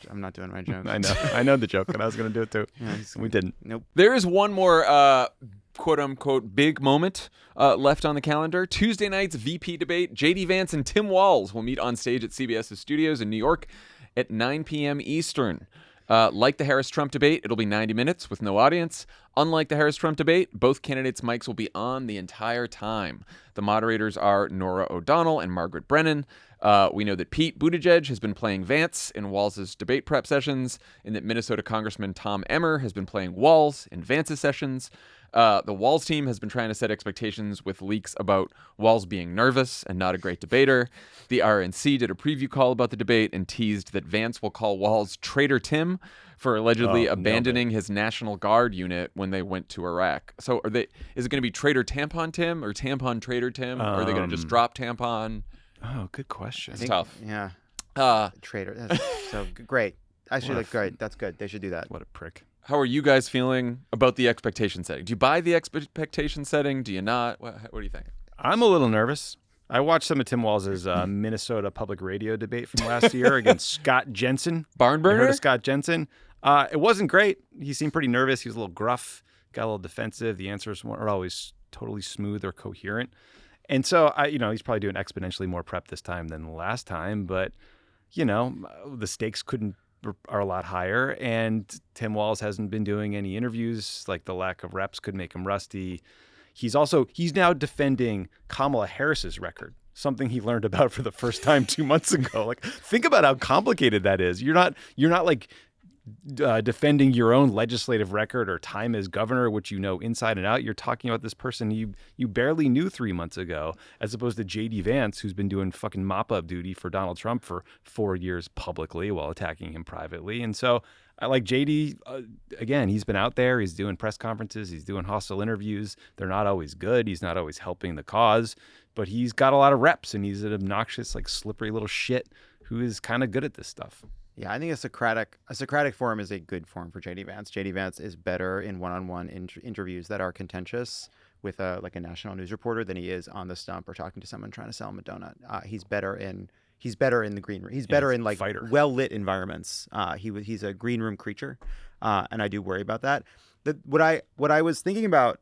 Speaker 2: I'm not doing my joke.
Speaker 3: I know the joke, and I was going to do it too.
Speaker 2: Yeah,
Speaker 3: we didn't.
Speaker 2: Nope.
Speaker 1: There is one more quote-unquote big moment left on the calendar. Tuesday night's VP debate. JD Vance and Tim Walz will meet on stage at CBS's studios in New York at 9 p.m. Eastern. Like the Harris-Trump debate, it'll be 90 minutes with no audience. Unlike the Harris-Trump debate, both candidates' mics will be on the entire time. The moderators are Norah O'Donnell and Margaret Brennan. We know that Pete Buttigieg has been playing Vance in Walz's debate prep sessions, and that Minnesota Congressman Tom Emmer has been playing Walz in Vance's sessions. The Walz team has been trying to set expectations with leaks about Walz being nervous and not a great debater. The RNC did a preview call about the debate and teased that Vance will call Walz Traitor Tim for allegedly abandoning his National Guard unit when they went to Iraq. So is it going to be Traitor Tampon Tim or Tampon Traitor Tim? Or are they going to just drop Tampon?
Speaker 3: Oh, good question.
Speaker 1: It's tough.
Speaker 2: Yeah. Traitor. That's so great. Actually, great. That's good. They should do that.
Speaker 3: What a prick.
Speaker 1: How are you guys feeling about the expectation setting? Do you buy the expectation setting? Do you not? What do you think?
Speaker 3: I'm a little nervous. I watched some of Tim Walz's Minnesota Public Radio debate from last year against Scott Jensen.
Speaker 1: Barn burner?
Speaker 3: You heard of Scott Jensen? It wasn't great. He seemed pretty nervous. He was a little gruff, got a little defensive. The answers weren't always totally smooth or coherent. And so, he's probably doing exponentially more prep this time than last time. But, the stakes are a lot higher. And Tim Walz hasn't been doing any interviews. Like, the lack of reps could make him rusty. He's now defending Kamala Harris's record, something he learned about for the first time 2 months ago. Like, think about how complicated that is. You're not like defending your own legislative record or time as governor, which you know inside and out. You're talking about this person you barely knew 3 months ago, as opposed to JD Vance, who's been doing fucking mop-up duty for Donald Trump for 4 years publicly while attacking him privately. And so I like JD, again, he's been out there, he's doing press conferences, he's doing hostile interviews. They're not always good. He's not always helping the cause, but he's got a lot of reps, and he's an obnoxious, like, slippery little shit who is kind of good at this stuff.
Speaker 2: Yeah, I think a Socratic forum is a good forum for JD Vance. JD Vance is better in one-on-one interviews that are contentious with a national news reporter than he is on the stump or talking to someone trying to sell him a donut. He's better in the green room. He's better in well-lit environments. He's a green room creature, and I do worry about that. What I was thinking about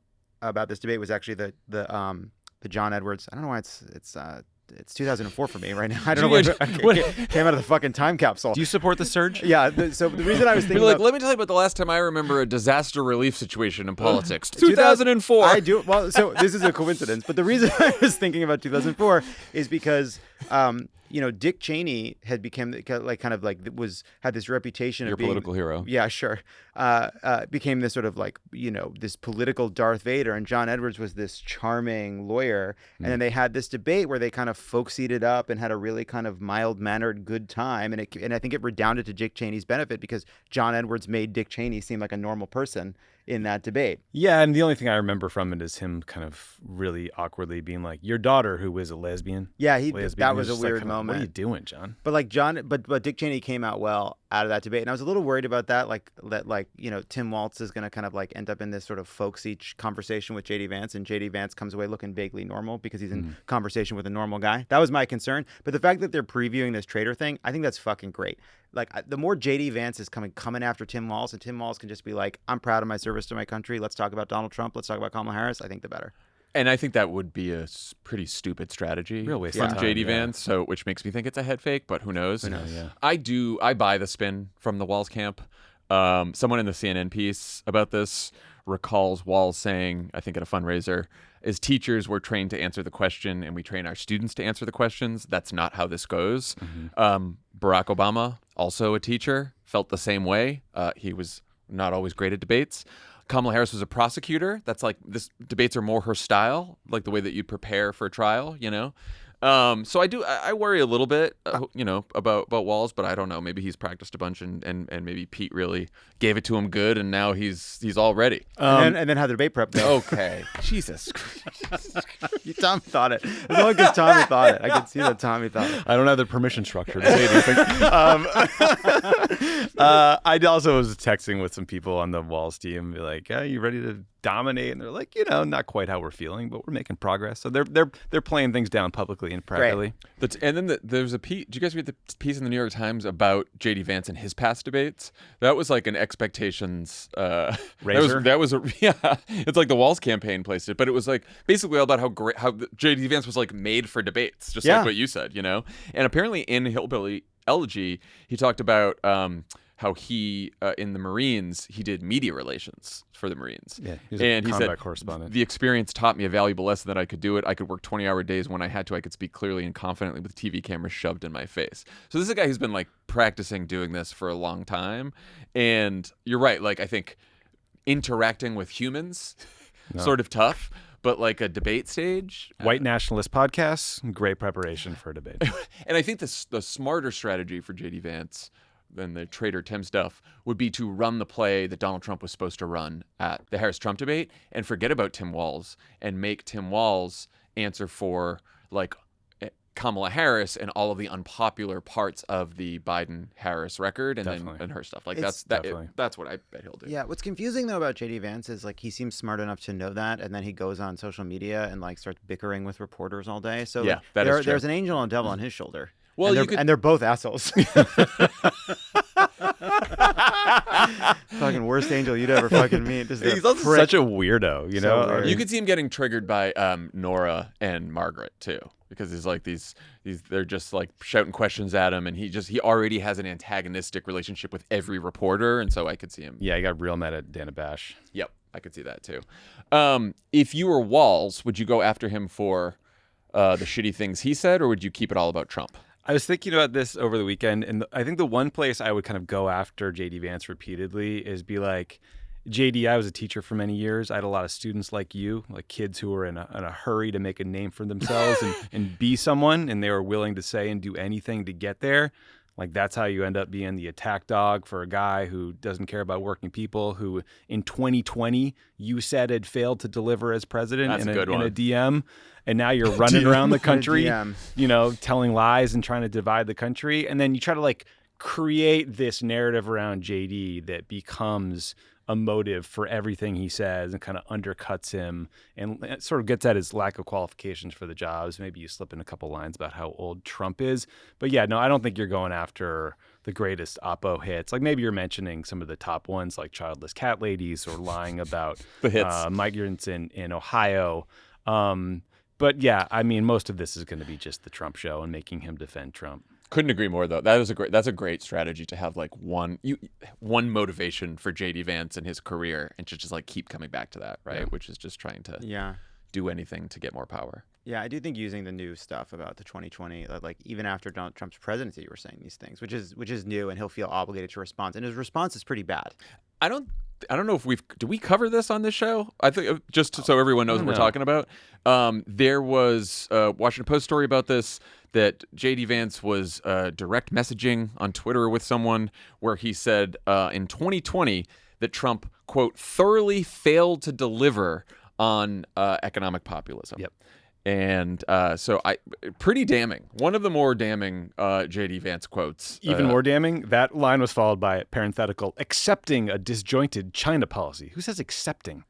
Speaker 2: this debate was actually the John Edwards. I don't know why it's 2004 for me right now. I don't know what came out of the fucking time capsule.
Speaker 3: Do you support the surge?
Speaker 2: Yeah. So the reason I was thinking,
Speaker 1: let me tell you about the last time I remember a disaster relief situation in politics. 2004.
Speaker 2: I do. Well, so this is a coincidence, but the reason I was thinking about 2004 is because Dick Cheney had become had this reputation
Speaker 1: Your
Speaker 2: of being
Speaker 1: political hero.
Speaker 2: Yeah, sure. Became this sort of this political Darth Vader, and John Edwards was this charming lawyer. And then they had this debate where they kind of folksied it up and had a really kind of mild-mannered good time. And I think it redounded to Dick Cheney's benefit because John Edwards made Dick Cheney seem like a normal person in that debate.
Speaker 3: Yeah, and the only thing I remember from it is him kind of really awkwardly being like, "Your daughter, who is a lesbian."
Speaker 2: Yeah, that was a weird
Speaker 3: moment. What are you
Speaker 2: moment.
Speaker 3: doing, John?
Speaker 2: But Dick Cheney came out well out of that debate, and I was a little worried about that. Tim Walz is going to kind of end up in this sort of folksy conversation with JD Vance, and JD Vance comes away looking vaguely normal because he's in conversation with a normal guy. That was my concern. But the fact that they're previewing this traitor thing, I think that's fucking great. The more JD Vance is coming after Tim Walz, and Tim Walz can just be like, "I'm proud of my service to my country. Let's talk about Donald Trump. Let's talk about Kamala Harris." I think the better.
Speaker 1: And I think that would be a pretty stupid strategy
Speaker 3: Real waste
Speaker 1: from
Speaker 3: of time,
Speaker 1: JD
Speaker 3: yeah.
Speaker 1: Vance, so which makes me think it's a head fake, but who knows?
Speaker 3: Yeah.
Speaker 1: I buy the spin from the Walz camp. Someone in the CNN piece about this recalls Walz saying, I think at a fundraiser, as teachers, we're trained to answer the question and we train our students to answer the questions. That's not how this goes. Barack Obama, also a teacher, felt the same way. He was not always great at debates. Kamala Harris was a prosecutor. That's like, this debates are more her style, like the way that you prepare for a trial, you know? So I worry a little bit, about Walz, but I don't know. Maybe he's practiced a bunch and maybe Pete really gave it to him good and now he's all ready.
Speaker 2: And then how the debate prep go.
Speaker 1: Okay. Jesus Christ.
Speaker 2: Tommy thought it. As long as Tommy thought it. I could see that Tommy thought it.
Speaker 3: I don't have the permission structure to say these things. I also was texting with some people on the Walz team, be like, "Are you ready to dominate?" And they're like, not quite how we're feeling, but we're making progress. So they're playing things down publicly and privately.
Speaker 1: And then there's a piece. Did you guys read the piece in the New York Times about JD Vance and his past debates? That was like an expectations
Speaker 3: raiser.
Speaker 1: That was it's like the Walz campaign placed it, but it was like basically all about how JD Vance was like made for debates, just like what you said, And apparently in Hillbilly Elegy, he talked about how he in the Marines he did media relations for the Marines.
Speaker 3: Yeah, he's
Speaker 1: and
Speaker 3: a
Speaker 1: he
Speaker 3: combat
Speaker 1: said
Speaker 3: correspondent.
Speaker 1: the experience taught me a valuable lesson that I could do it. I could work 20-hour days when I had to. I could speak clearly and confidently with TV cameras shoved in my face. So this is a guy who's been like practicing doing this for a long time. And you're right. Like I think interacting with humans, sort of tough. But like a debate stage,
Speaker 3: White nationalist podcasts, great preparation for a debate.
Speaker 1: And I think the smarter strategy for JD Vance than the Trader Tim stuff would be to run the play that Donald Trump was supposed to run at the Harris-Trump debate and forget about Tim Walz and make Tim Walz answer for like Kamala Harris and all of the unpopular parts of the Biden-Harris record and her stuff. Like that's what I bet he'll do.
Speaker 2: Yeah, what's confusing though about JD Vance is like he seems smart enough to know that, and then he goes on social media and like starts bickering with reporters all day. So
Speaker 1: Yeah,
Speaker 2: like,
Speaker 1: that is true.
Speaker 2: there's an angel and a devil on his shoulder.
Speaker 1: Well,
Speaker 2: and they're both assholes. Fucking worst angel you'd ever fucking meet.
Speaker 3: He's also such a weirdo,
Speaker 2: So weird.
Speaker 1: You could see him getting triggered by Nora and Margaret too, because he's like these they're just like shouting questions at him, and he already has an antagonistic relationship with every reporter, and so I could see him.
Speaker 3: Yeah, he got real mad at Dana Bash.
Speaker 1: Yep, I could see that too. If you were Walz, would you go after him for the shitty things he said, or would you keep it all about Trump?
Speaker 3: I was thinking about this over the weekend, and I think the one place I would kind of go after JD Vance repeatedly is be like, JD, I was a teacher for many years. I had a lot of students like you, like kids who were in a hurry to make a name for themselves and be someone, and they were willing to say and do anything to get there. Like that's how you end up being the attack dog for a guy who doesn't care about working people, who in 2020 you said had failed to deliver as president in a DM. And now you're running around the country, telling lies and trying to divide the country. And then you try to like create this narrative around JD that becomes a motive for everything he says and kind of undercuts him and it sort of gets at his lack of qualifications for the jobs. Maybe you slip in a couple lines about how old Trump is. But yeah, no, I don't think you're going after the greatest Oppo hits. Like maybe you're mentioning some of the top ones like childless cat ladies or lying about
Speaker 1: the hits.
Speaker 3: Migrants in Ohio. But yeah, I mean, most of this is going to be just the Trump show and making him defend Trump.
Speaker 1: Couldn't agree more, though. That's a great strategy to have like one motivation for JD Vance and his career, and to just like keep coming back to that, right? Yeah. Which is just trying to do anything to get more power.
Speaker 2: Yeah, I do think using the new stuff about the 2020, like even after Donald Trump's presidency, you were saying these things, which is new, and he'll feel obligated to respond, and his response is pretty bad.
Speaker 1: I don't know if did we cover this on this show? I think just so everyone knows what we're talking about. There was a Washington Post story about this, that JD Vance was direct messaging on Twitter with someone where he said in 2020 that Trump, quote, thoroughly failed to deliver on economic populism.
Speaker 3: Yep.
Speaker 1: And so pretty damning. One of the more damning JD Vance quotes.
Speaker 3: Even more damning, that line was followed by parenthetical, accepting a disjointed China policy. Who says accepting?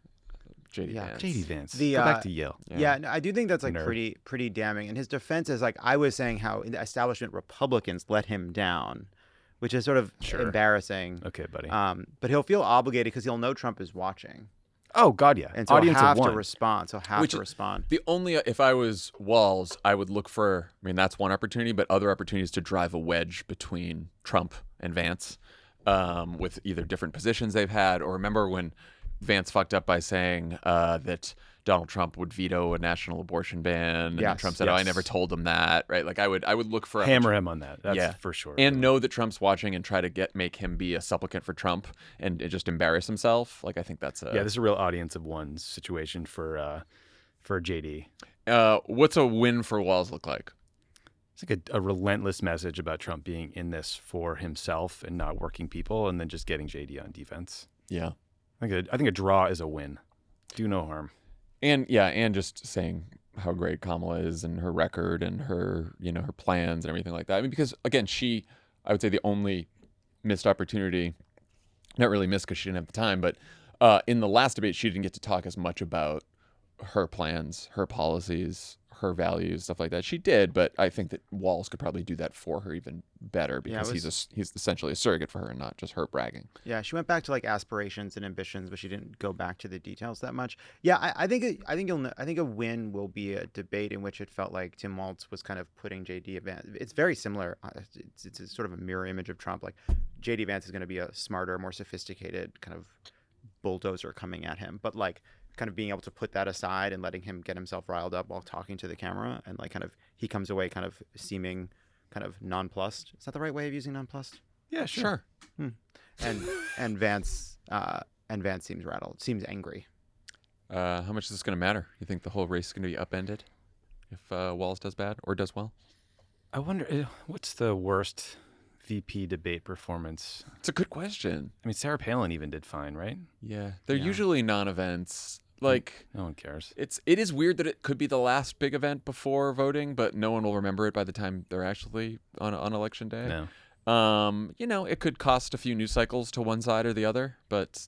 Speaker 1: JD Vance.
Speaker 3: JD Vance. Go back to Yale.
Speaker 2: Yeah, I do think that's like pretty damning. And his defense is like, I was saying how the establishment Republicans let him down, which is sort of embarrassing.
Speaker 3: Okay, buddy.
Speaker 2: But he'll feel obligated because he'll know Trump is watching.
Speaker 3: Oh God, yeah.
Speaker 2: And so
Speaker 3: Audience
Speaker 2: he'll
Speaker 3: of
Speaker 2: have to
Speaker 3: one.
Speaker 2: respond. So he'll have to respond.
Speaker 1: The only, if I was Walz, I would look for, I mean, that's one opportunity, but other opportunities to drive a wedge between Trump and Vance with either different positions they've had, or remember when Vance fucked up by saying that Donald Trump would veto a national abortion ban, and Trump said, "Oh, I never told him that." Right? Like I would look for
Speaker 3: hammer him on that. That's for sure.
Speaker 1: And know that Trump's watching and try to make him be a supplicant for Trump and just embarrass himself. Like I think that's
Speaker 3: this is a real audience of one situation for JD.
Speaker 1: What's a win for Walz look like?
Speaker 3: It's like a relentless message about Trump being in this for himself and not working people, and then just getting JD on defense.
Speaker 1: Yeah,
Speaker 3: I think a draw is a win. Do no harm.
Speaker 1: And just saying how great Kamala is and her record and her, her plans and everything like that. I mean, because again, I would say the only missed opportunity, not really missed because she didn't have the time, but in the last debate, she didn't get to talk as much about her plans, her policies, her values, stuff like that. She did, but I think that Walz could probably do that for her even better because he's essentially a surrogate for her and not just her bragging.
Speaker 2: Yeah, she went back to like aspirations and ambitions, but she didn't go back to the details that much. Yeah, I think a win will be a debate in which it felt like Tim Walz was kind of putting JD Vance. It's very similar. It's a sort of a mirror image of Trump. Like JD Vance is going to be a smarter, more sophisticated kind of bulldozer coming at him, but like kind of being able to put that aside and letting him get himself riled up while talking to the camera, and like kind of he comes away kind of seeming kind of nonplussed. Is that the right way of using nonplussed?
Speaker 3: Yeah, sure.
Speaker 2: And Vance seems rattled, seems angry.
Speaker 1: How much is this going to matter? You think the whole race is going to be upended if Walz does bad or does well?
Speaker 3: I wonder what's the worst VP debate performance.
Speaker 1: It's a good question.
Speaker 3: I mean, Sarah Palin even did fine, right?
Speaker 1: Yeah, they're usually non-events. Like
Speaker 3: no one cares.
Speaker 1: It is weird that it could be the last big event before voting, but no one will remember it by the time they're actually on election day.
Speaker 3: No.
Speaker 1: It could cost a few news cycles to one side or the other, but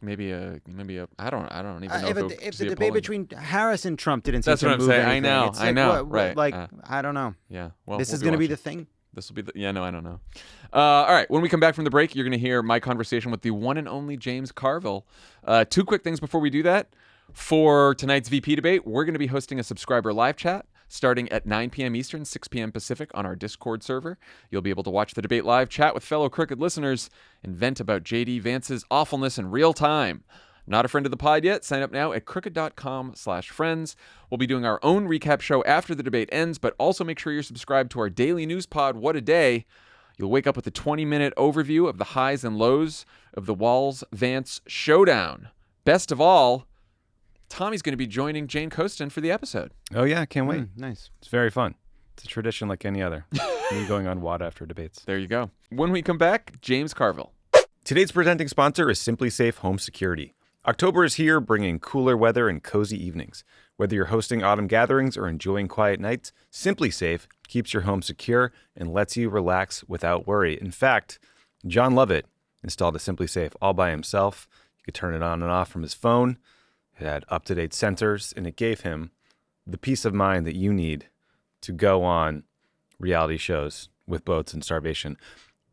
Speaker 1: maybe a I don't even know
Speaker 2: if the debate between Harris and Trump didn't seem
Speaker 1: that's
Speaker 2: to
Speaker 1: what I'm
Speaker 2: move
Speaker 1: saying.
Speaker 2: anything,
Speaker 1: I know,
Speaker 2: right?
Speaker 1: Like
Speaker 2: I don't know.
Speaker 1: Yeah, well,
Speaker 2: this is going to be the thing.
Speaker 1: This will be I don't know. All right, when we come back from the break, you're going to hear my conversation with the one and only James Carville. Two quick things before we do that. For tonight's VP debate, we're going to be hosting a subscriber live chat starting at 9 p.m. Eastern, 6 p.m. Pacific on our Discord server. You'll be able to watch the debate live, chat with fellow Crooked listeners, and vent about JD Vance's awfulness in real time. Not a friend of the pod yet? Sign up now at crooked.com/friends. We'll be doing our own recap show after the debate ends, but also make sure you're subscribed to our daily news pod, What a Day. You'll wake up with a 20-minute overview of the highs and lows of the Walz-Vance showdown. Best of all, Tommy's going to be joining Jane Coaston for the episode.
Speaker 3: Oh, yeah, can't wait.
Speaker 2: Nice.
Speaker 3: It's very fun. It's a tradition like any other. Me going on WAD after debates.
Speaker 1: There you go. When we come back, James Carville.
Speaker 3: Today's presenting sponsor is Simply Safe Home Security. October is here, bringing cooler weather and cozy evenings. Whether you're hosting autumn gatherings or enjoying quiet nights, Simply Safe keeps your home secure and lets you relax without worry. In fact, Jon Lovett installed a Simply Safe all by himself. He could turn it on and off from his phone. It had up-to-date sensors, and it gave him the peace of mind that you need to go on reality shows with boats and starvation.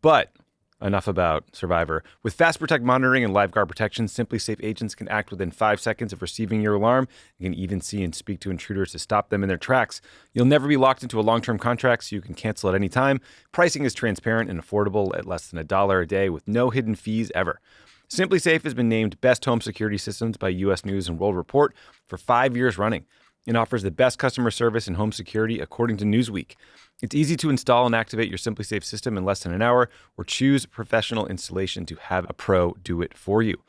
Speaker 3: But enough about Survivor. With Fast Protect monitoring and LiveGuard protection, Simply Safe agents can act within 5 seconds of receiving your alarm. You can even see and speak to intruders to stop them in their tracks. You'll never be locked into a long-term contract, so you can cancel at any time. Pricing is transparent and affordable at less than $1 a day with no hidden fees ever. Simply Safe has been named Best Home Security Systems by U.S. News & World Report for 5 years running. It offers the best customer service in home security according to Newsweek. It's easy to install and activate your Simply Safe system in less than an hour, or choose professional installation to have a pro do it for you.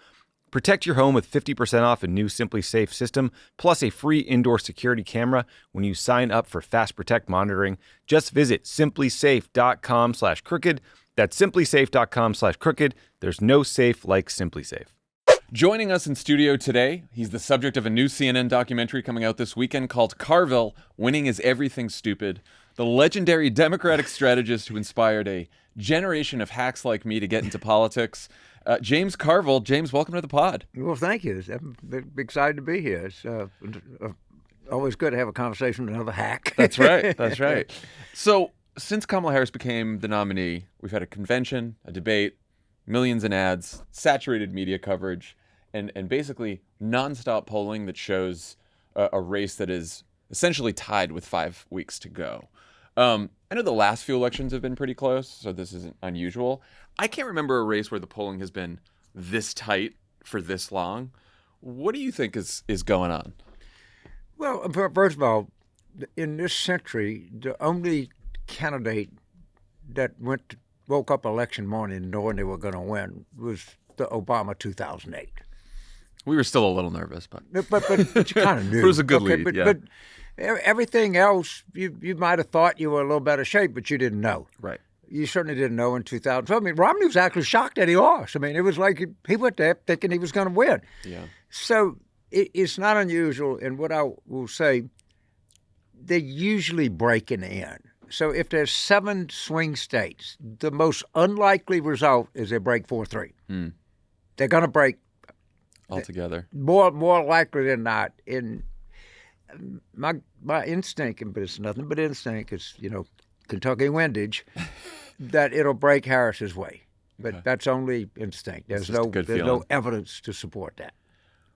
Speaker 3: Protect your home with 50% off a new Simply Safe system, plus a free indoor security camera when you sign up for Fast Protect monitoring. Just visit simplysafe.com/crooked. That's simplysafe.com/crooked. There's no safe like Simply Safe.
Speaker 1: Joining us in studio today, he's the subject of a new CNN documentary coming out this weekend called Carville, Winning is Everything Stupid. The legendary Democratic strategist who inspired a generation of hacks like me to get into politics. James Carville. James, welcome to the pod.
Speaker 6: Well, thank you. I'm excited to be here. It's always good to have a conversation with another hack.
Speaker 1: That's right. That's right. So since Kamala Harris became the nominee, we've had a convention, a debate, millions in ads, saturated media coverage, and basically nonstop polling that shows a race that is essentially tied with 5 weeks to go. I know the last few elections have been pretty close, so this isn't unusual. I can't remember a race where the polling has been this tight for this long. What do you think is going on?
Speaker 6: Well, first of all, in this century, the only candidate that woke up election morning knowing they were going to win was the Obama 2008.
Speaker 1: We were still a little nervous, but
Speaker 6: But you kind of knew.
Speaker 1: It was a good lead, yeah.
Speaker 6: But everything else, you might have thought you were in a little better shape, but you didn't know.
Speaker 1: right.
Speaker 6: You certainly didn't know in 2000. I mean, Romney was actually shocked that he lost. I mean, it was like he went there thinking he was going to win.
Speaker 1: Yeah.
Speaker 6: So it's not unusual. And what I will say, they're usually breaking in. So if there's 7 swing states, the most unlikely result is they break 4-3. They're going to break
Speaker 1: Altogether.
Speaker 6: more likely than not. In my instinct, but it's nothing but instinct, is Kentucky windage, that it'll break Harris's way. But that's only instinct. There's
Speaker 1: just a good
Speaker 6: no
Speaker 1: feeling.
Speaker 6: evidence to support that.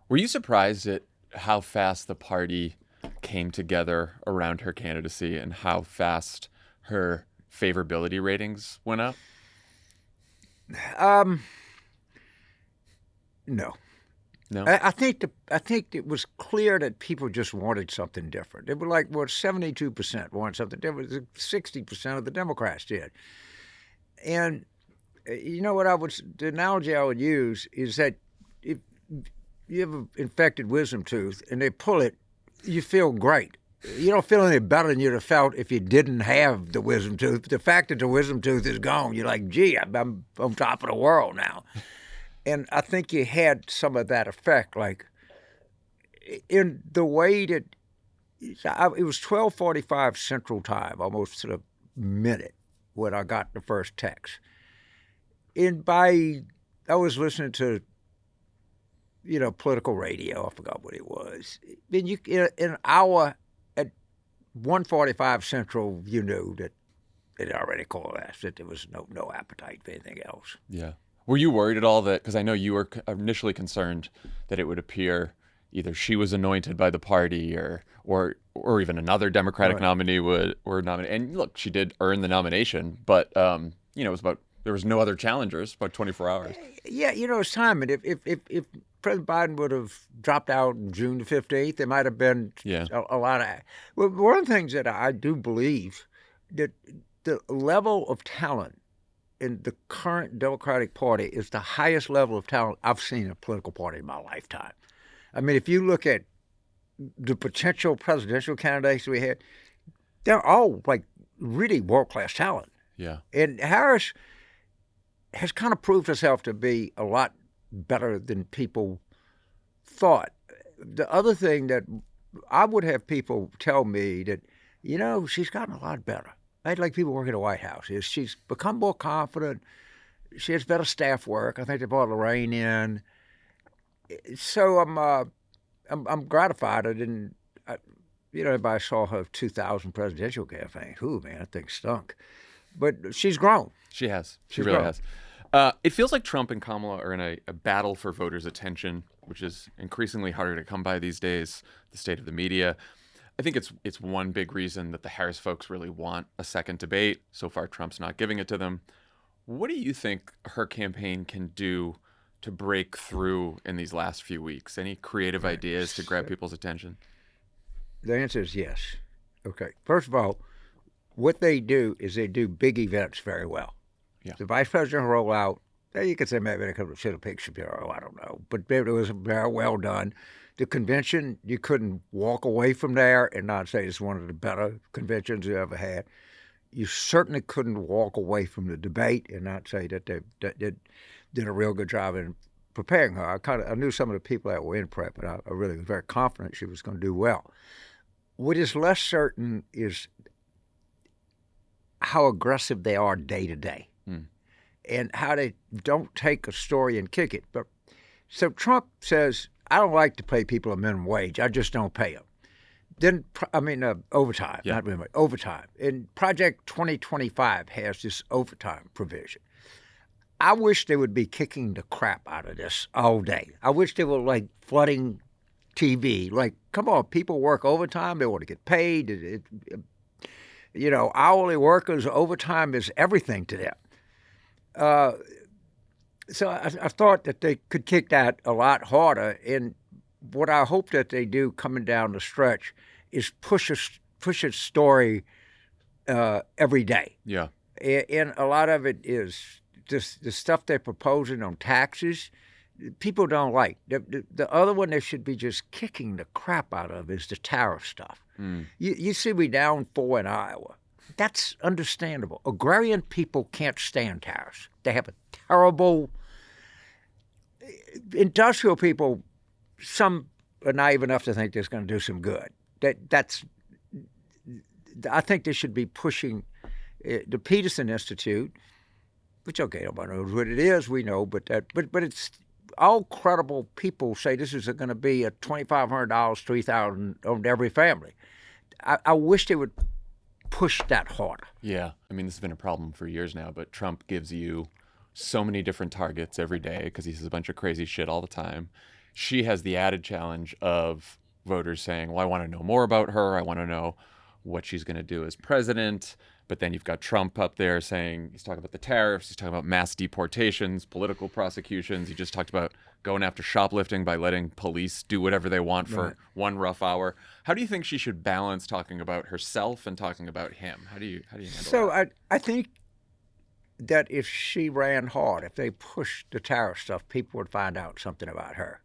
Speaker 1: Were you surprised at how fast the party came together around her candidacy and how fast her favorability ratings went up?
Speaker 6: No.
Speaker 1: No.
Speaker 6: I think it was clear that people just wanted something different. They were like, 72% wanted something different. 60% of the Democrats did. And you know what the analogy I would use is that if you have an infected wisdom tooth and they pull it, you feel great. You don't feel any better than you'd have felt if you didn't have the wisdom tooth. The fact that the wisdom tooth is gone, you're like, gee, I'm on top of the world now. And I think you had some of that effect, like in the way that it was 12:45 Central Time, almost to the minute when I got the first text. And I was listening to, political radio. I forgot what it was. Then in an hour at 1:45 Central, you knew that it already coalesced, that there was no appetite for anything else.
Speaker 1: Yeah. Were you worried at all that, because I know you were initially concerned that it would appear either she was anointed by the party or even another Democratic nominee were nominated. And look, she did earn the nomination, but it was there was no other challengers, about 24 hours.
Speaker 6: Yeah, it's time. And if President Biden would have dropped out on June the 15th, there might have been a lot of. Well, one of the things that I do believe that the level of talent in the current Democratic Party is the highest level of talent I've seen in a political party in my lifetime. I mean, if you look at the potential presidential candidates we had, they're all like really world-class talent.
Speaker 1: Yeah.
Speaker 6: And Harris has kind of proved herself to be a lot better than people thought. The other thing that I would have people tell me that, she's gotten a lot better. I'd like people working at the White House. She's become more confident. She has better staff work. I think they brought Lorraine in. So I'm gratified. I didn't, everybody saw her 2000 presidential campaign. Ooh, man, that thing stunk. But she's grown.
Speaker 1: She has. She
Speaker 6: She's
Speaker 1: really
Speaker 6: grown.
Speaker 1: has. It feels like Trump and Kamala are in a battle for voters' attention, which is increasingly harder to come by these days, the state of the media. I think it's one big reason that the Harris folks really want a second debate. So far, Trump's not giving it to them. What do you think her campaign can do to break through in these last few weeks? Any creative ideas to grab people's attention?
Speaker 6: The answer is yes. Okay. First of all, what they do is they do big events very well.
Speaker 1: Yeah.
Speaker 6: The vice president will roll out. You could say maybe they could have should have picked Shapiro. I don't know. But it was very well done. The convention, you couldn't walk away from there and not say it's one of the better conventions you ever had. You certainly couldn't walk away from the debate and not say that they did a real good job in preparing her. I knew some of the people that were in prep, and I really was very confident she was going to do well. What is less certain is how aggressive they are day to day, and how they don't take a story and kick it. But so Trump says, I don't like to pay people a minimum wage. I just don't pay them. Then, overtime, not minimum wage, overtime. And Project 2025 has this overtime provision. I wish they would be kicking the crap out of this all day. I wish they were like flooding TV. Like, come on, people work overtime. They want to get paid. Hourly workers, overtime is everything to them. So I thought that they could kick that a lot harder. And what I hope that they do coming down the stretch is push a story every day.
Speaker 1: Yeah.
Speaker 6: And a lot of it is just the stuff they're proposing on taxes. People don't like. The other one they should be just kicking the crap out of is the tariff stuff. You see we down 4 in Iowa. That's understandable. Agrarian people can't stand tariffs. They have a terrible... Industrial people, some are naive enough to think that's going to do some good. I think they should be pushing the Peterson Institute, which, okay, nobody knows what it is, we know, but it's all credible people say this is going to be a $2,500, $3,000 on every family. I wish they would push that harder.
Speaker 1: Yeah. I mean, this has been a problem for years now, but Trump gives you so many different targets every day because he says a bunch of crazy shit all the time. She has the added challenge of voters saying, well, I want to know more about her. I want to know what she's going to do as president. But then you've got Trump up there saying, he's talking about the tariffs, he's talking about mass deportations, political prosecutions. He just talked about going after shoplifting by letting police do whatever they want for one rough hour. How do you think she should balance talking about herself and talking about him? How do you handle that?
Speaker 6: So I think that if she ran hard, if they pushed the tariff stuff, people would find out something about her.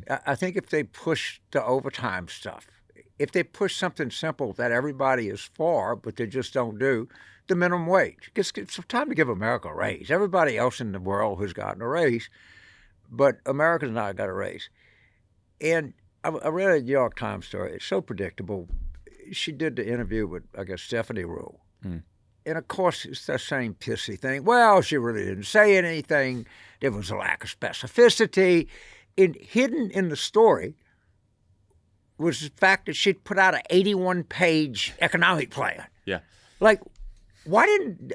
Speaker 6: I think if they push the overtime stuff, if they push something simple that everybody is for, but they just don't do, the minimum wage. It's time to give America a raise. Everybody else in the world has gotten a raise, but America's not got a raise. And I read a New York Times story. It's so predictable. She did the interview with, I guess, Stephanie Rule. And, of course, it's that same pissy thing. Well, she really didn't say anything. There was a lack of specificity. And hidden in the story was the fact that she'd put out an 81-page economic plan.
Speaker 1: Yeah.
Speaker 6: Like, why didn't...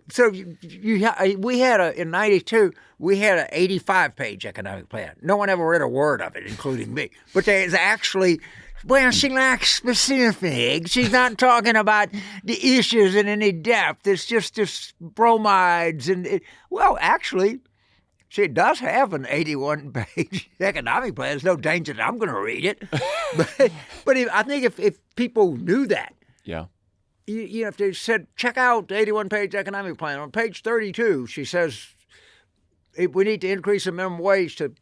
Speaker 6: So we had in 92, we had an 85-page economic plan. No one ever read a word of it, including me. But there's actually... Well, she lacks specifics. She's not talking about the issues in any depth. It's just bromides. Well, actually, she does have an 81-page economic plan. There's no danger that I'm going to read it. But I think if people knew that,
Speaker 1: Yeah.
Speaker 6: If they said, check out the 81-page economic plan. On page 32, she says we need to increase the minimum wage to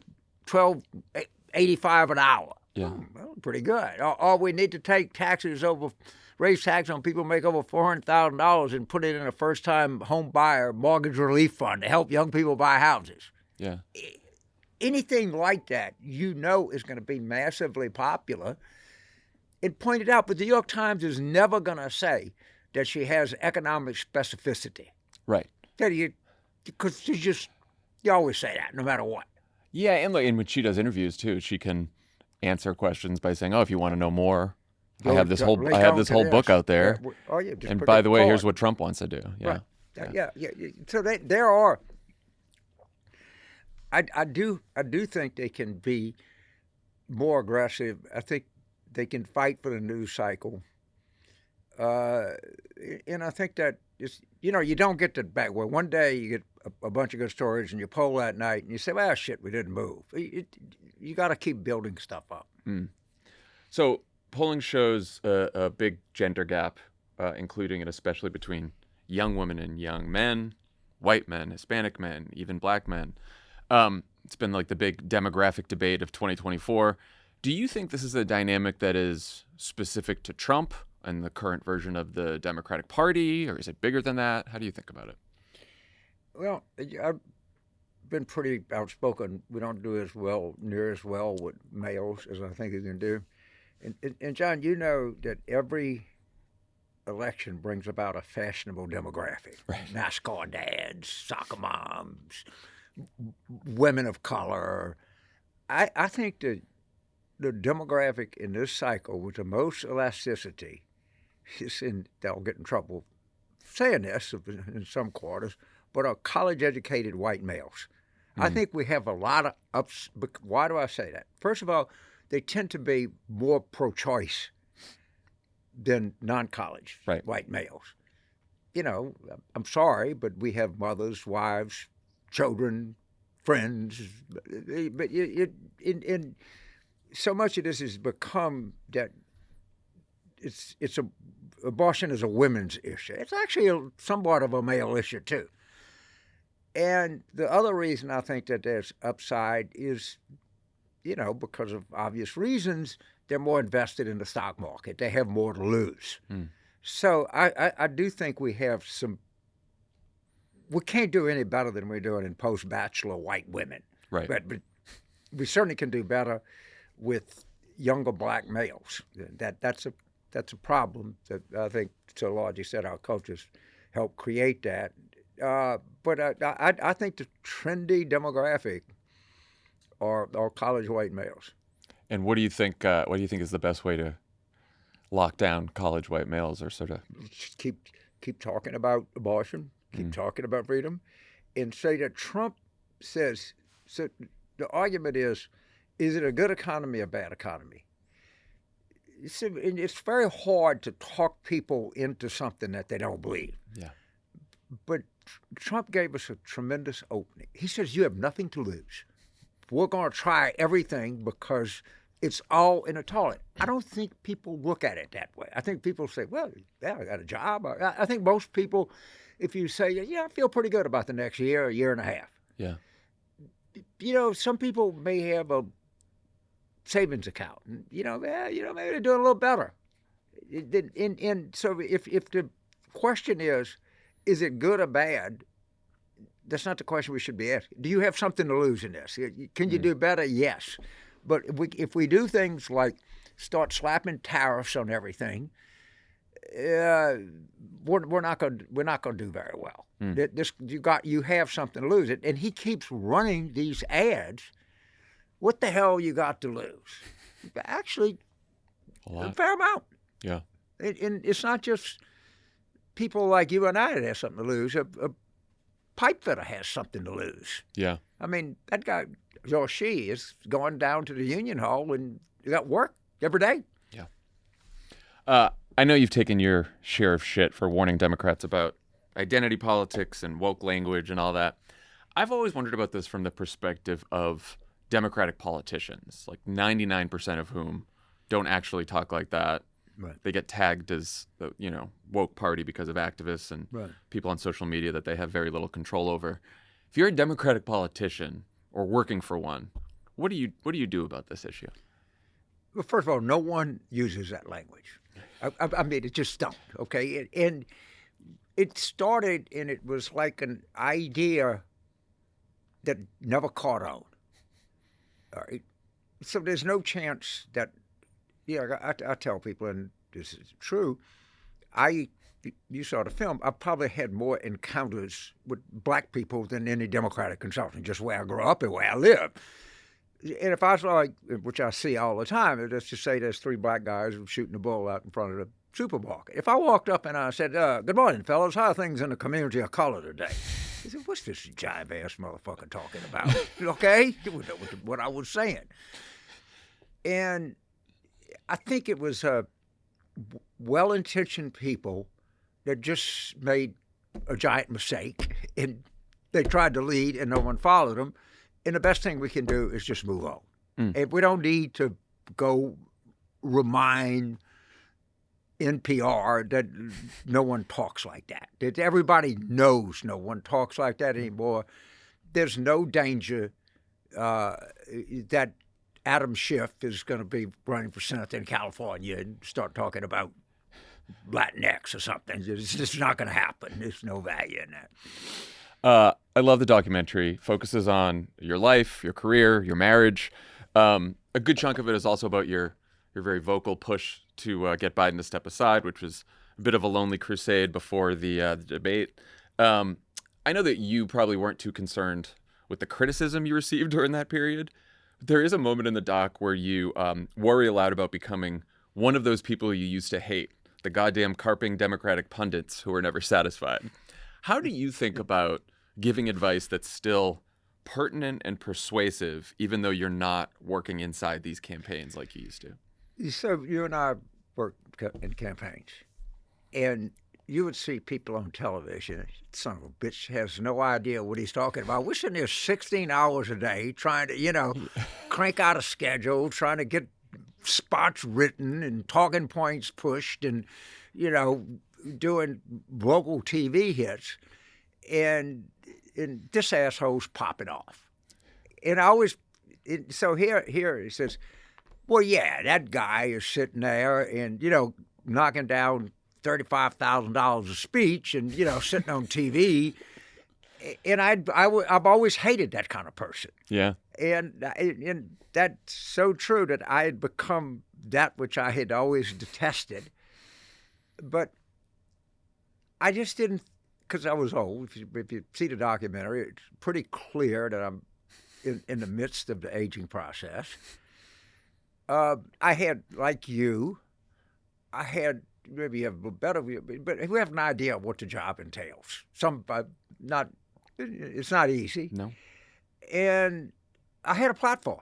Speaker 6: $12.85 an hour.
Speaker 1: Yeah.
Speaker 6: Well, pretty good. Or we need to raise tax on people who make over $400,000 and put it in a first-time home buyer mortgage relief fund to help young people buy houses.
Speaker 1: Yeah.
Speaker 6: Anything like that, is going to be massively popular. It pointed out, but the New York Times is never going to say that she has economic specificity.
Speaker 1: Right.
Speaker 6: Because you always say that, no matter what.
Speaker 1: Yeah, and when she does interviews too, she can answer questions by saying, "Oh, if you want to know more, I have this whole book out there." And by the way, here's what Trump wants to do. Yeah.
Speaker 6: Right. Yeah. So there are. I do think they can be more aggressive. I think they can fight for the news cycle. And I think that you don't get the back where one day you get a bunch of good stories and you poll that night and you say, well, shit, we didn't move. You got to keep building stuff up.
Speaker 1: So polling shows a big gender gap, including and especially between young women and young men, white men, Hispanic men, even black men. It's been like the big demographic debate of 2024. Do you think this is a dynamic that is specific to Trump and the current version of the Democratic Party, or is it bigger than that? How do you think about it?
Speaker 6: Well, I've been pretty outspoken. We don't do near as well with males as I think we can do. And John, you know that every election brings about a fashionable demographic.
Speaker 1: Right.
Speaker 6: NASCAR dads, soccer moms, women of color. I think that the demographic in this cycle with the most elasticity is they'll get in trouble saying this in some quarters, but are college-educated white males. I think we have a lot of ups. Why do I say that? First of all, they tend to be more pro-choice than non-college white males. You know, I'm sorry, but we have mothers, wives, children, friends. But in so much of this has become that abortion is a women's issue. It's actually somewhat of a male issue too. And the other reason I think that there's upside is, you know, because of obvious reasons, they're more invested in the stock market. They have more to lose. So I do think we have some. We can't do any better than we're doing in post-bachelor white women.
Speaker 1: Right.
Speaker 6: But we certainly can do better with younger black males. That's a problem that I think, to a large extent, our cultures help create that. But I think the trendy demographic are college white males.
Speaker 1: And what do you think? What do you think is the best way to lock down college white males, or sort of
Speaker 6: Just keep talking about abortion, keep talking about freedom, and say that Trump says. So the argument is it a good economy or bad economy? It's very hard to talk people into something that they don't believe.
Speaker 1: Yeah.
Speaker 6: But Trump gave us a tremendous opening. He says, you have nothing to lose. We're going to try everything because it's all in a toilet. I don't think people look at it that way. I think people say, well, yeah, I got a job. I think most people, if you say, yeah, I feel pretty good about the next year and a half.
Speaker 1: Yeah.
Speaker 6: You know, some people may have a savings account. And, maybe they're doing a little better. And so if the question is it good or bad? That's not the question we should be asking. Do you have something to lose in this? Can you do better? Yes. But if we do things like start slapping tariffs on everything, we're not going to do very well. You have something to lose. And he keeps running these ads. What the hell you got to lose? Actually, a fair amount.
Speaker 1: Yeah.
Speaker 6: And it's not just people like you and I that have something to lose. A pipe fitter has something to lose.
Speaker 1: Yeah.
Speaker 6: I mean, that guy or she is going down to the union hall and got work every day.
Speaker 1: Yeah. I know you've taken your share of shit for warning Democrats about identity politics and woke language and all that. I've always wondered about this from the perspective of Democratic politicians, like 99% of whom don't actually talk like that.
Speaker 6: Right.
Speaker 1: They get tagged as the, woke party because of activists and people on social media that they have very little control over. If you're a Democratic politician or working for one, what do you do about this issue?
Speaker 6: Well, first of all, no one uses that language. I mean, it just don't. Okay, and it started, and it was like an idea that never caught on. All right, so there's no chance that. Yeah, I tell people, and this is true, you saw the film, I probably had more encounters with black people than any Democratic consultant, just where I grew up and where I live. And if I was like, which I see all the time, let's just say there's 3 black guys shooting a bull out in front of the supermarket. If I walked up and I said, good morning, fellas, how are things in the community of color today? He said, what's this jive-ass motherfucker talking about? Okay? What I was saying. And I think it was well-intentioned people that just made a giant mistake, and they tried to lead, and no one followed them. And the best thing we can do is just move on. And we don't need to go remind NPR that no one talks like that. That everybody knows no one talks like that anymore. There's no danger that Adam Schiff is going to be running for Senate in California and start talking about Latinx or something. It's just not going to happen. There's no value in that.
Speaker 1: I love the documentary. Focuses on your life, your career, your marriage. A good chunk of it is also about your very vocal push to get Biden to step aside, which was a bit of a lonely crusade before the debate. I know that you probably weren't too concerned with the criticism you received during that period. There is a moment in the doc where you worry aloud about becoming one of those people you used to hate, the goddamn carping Democratic pundits who are never satisfied. How do you think about giving advice that's still pertinent and persuasive, even though you're not working inside these campaigns like you used to?
Speaker 6: So you and I work in campaigns, and you would see people on television. Son of a bitch has no idea what he's talking about. We're sitting there 16 hours a day trying to, crank out a schedule, trying to get spots written and talking points pushed and, doing local TV hits. And this asshole's popping off. And I always, so here he says, well, yeah, that guy is sitting there and, knocking down $35,000 a speech and, sitting on TV. And I've always hated that kind of person.
Speaker 1: Yeah.
Speaker 6: And that's so true that I had become that which I had always detested. But I just didn't, because I was old. If you see the documentary, it's pretty clear that I'm in the midst of the aging process. I had, like you, maybe you have a better view, but we have an idea of what the job entails. It's not easy.
Speaker 1: No.
Speaker 6: And I had a platform.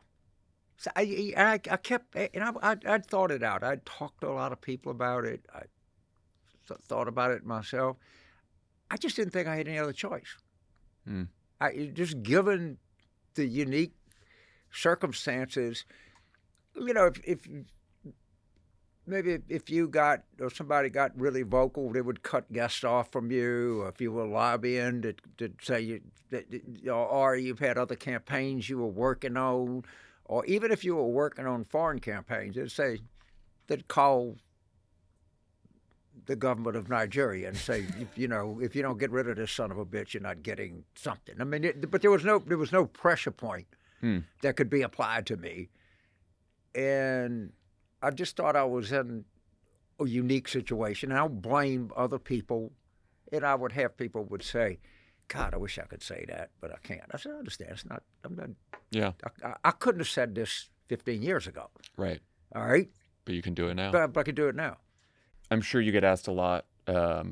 Speaker 6: So I kept, and I'd thought it out. I'd talked to a lot of people about it. I thought about it myself. I just didn't think I had any other choice. Just given the unique circumstances, if you got, or somebody got really vocal, they would cut guests off from you, or if you were lobbying to say or you've had other campaigns you were working on, or even if you were working on foreign campaigns, they'd call the government of Nigeria and say, if you don't get rid of this son of a bitch, you're not getting something. I mean, but there was no pressure point that could be applied to me, and I just thought I was in a unique situation. And I don't blame other people, and I would have people would say, "God, I wish I could say that, but I can't." I said, "I understand. It's not. I'm not.
Speaker 1: Yeah.
Speaker 6: I couldn't have said this 15 years ago.
Speaker 1: Right.
Speaker 6: All right.
Speaker 1: But you can do it now.
Speaker 6: But I can do it now."
Speaker 1: I'm sure you get asked a lot by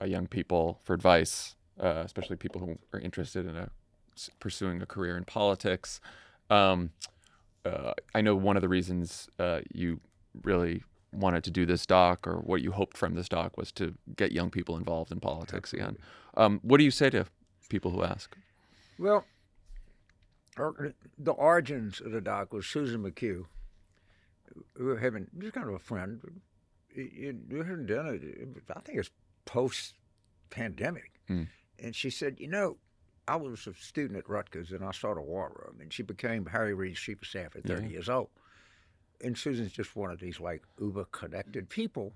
Speaker 1: young people for advice, especially people who are interested in pursuing a career in politics. I know one of the reasons you really wanted to do this doc, or what you hoped from this doc, was to get young people involved in politics again. What do you say to people who ask?
Speaker 6: Well, the origins of the doc was Susan McHugh. We were having, just kind of a friend. We were having dinner, I think it was post-pandemic. And she said, I was a student at Rutgers, and I saw the war room, and she became Harry Reid's chief of staff at 30 years old. And Susan's just one of these, uber-connected people.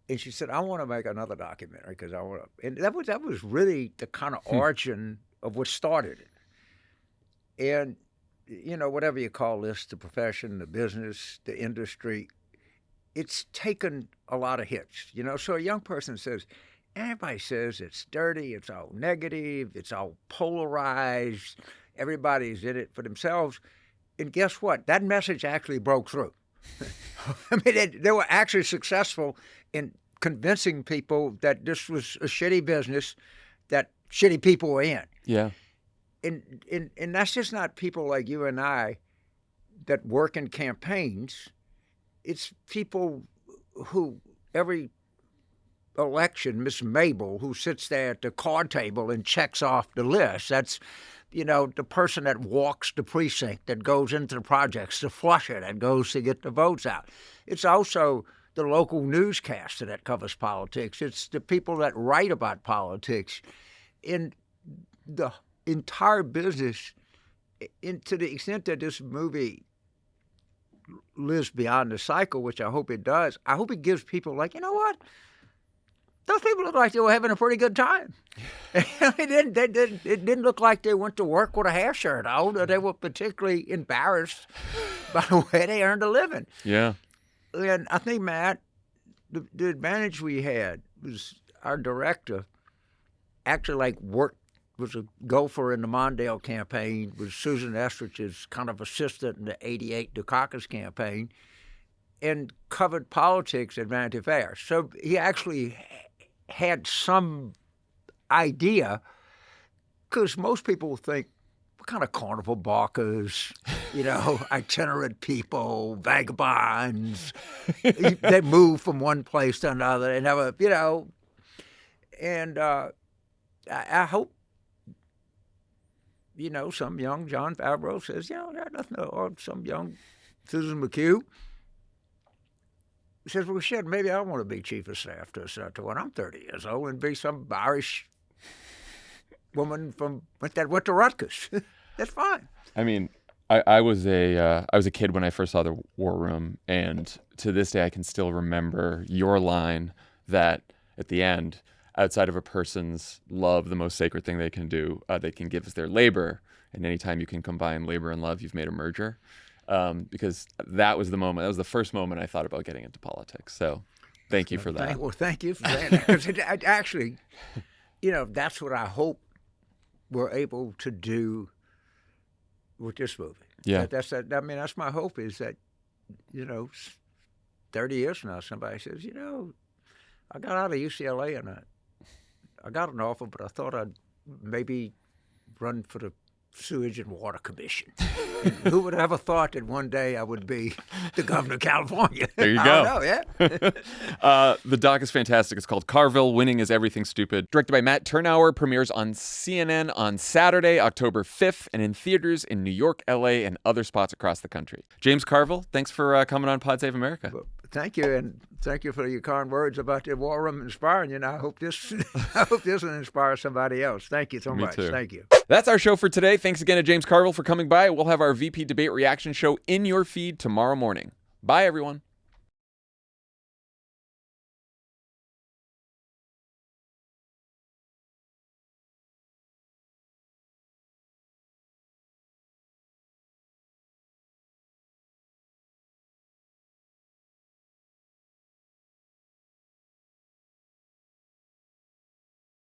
Speaker 6: And she said, I want to make another documentary because I want to. And that was really the kind of origin of what started it. And, whatever you call this, the profession, the business, the industry, it's taken a lot of hits. So a young person says, everybody says it's dirty, it's all negative, it's all polarized, everybody's in it for themselves. And guess what? That message actually broke through. I mean, they were actually successful in convincing people that this was a shitty business that shitty people were in.
Speaker 1: Yeah.
Speaker 6: And that's just not people like you and I that work in campaigns. It's people who every election, Miss Mabel, who sits there at the card table and checks off the list. That's, the person that walks the precinct, that goes into the projects, the flusher that goes to get the votes out. It's also the local newscaster that covers politics. It's the people that write about politics. In the entire business, to the extent that this movie lives beyond the cycle, which I hope it does, I hope it gives people you know what? Those people look like they were having a pretty good time. It didn't look like they went to work with a hair shirt on, or they were particularly embarrassed by the way they earned a living.
Speaker 1: Yeah.
Speaker 6: And I think, Matt, the advantage we had was our director actually was a gopher in the Mondale campaign, was Susan Estrich's kind of assistant in the 88 Dukakis campaign, and covered politics at Vanity Fair. So he actually had some idea because most people think, what kind of carnival barkers, itinerant people, vagabonds, they move from one place to another. They never, and I hope, some young Jon Favreau says, nothing, or some young Susan McHugh says, well, shit, maybe I want to be chief of staff to when I'm 30 years old and be some Irish woman that went to Rutgers. That's fine.
Speaker 1: I mean, I was a kid when I first saw the War Room, and to this day I can still remember your line that at the end, outside of a person's love, the most sacred thing they can do, they can give is their labor. And anytime you can combine labor and love, you've made a merger. Because that was the moment. That was the first moment I thought about getting into politics. So thank you for that.
Speaker 6: Well, thank you for saying that. Because actually, that's what I hope we're able to do with this movie.
Speaker 1: Yeah.
Speaker 6: That's my hope is that, 30 years from now, somebody says, I got out of UCLA and I got an offer, but I thought I'd maybe run for the Sewage and Water Commission. And who would have ever thought that one day I would be the governor of California?
Speaker 1: There you go.
Speaker 6: I don't know, yeah.
Speaker 1: The doc is fantastic. It's called Carville, Winning is Everything Stupid. Directed by Matt Turnauer, premieres on CNN on Saturday, October 5th, and in theaters in New York, LA, and other spots across the country. James Carville, thanks for coming on Pod Save America.
Speaker 6: Well, thank you, and thank you for your kind words about the War Room inspiring you. And I hope this will inspire somebody else. Thank you so much.
Speaker 1: Too.
Speaker 6: Thank you.
Speaker 1: That's our show for today. Thanks again to James Carville for coming by. We'll have our VP debate reaction show in your feed tomorrow morning. Bye, everyone.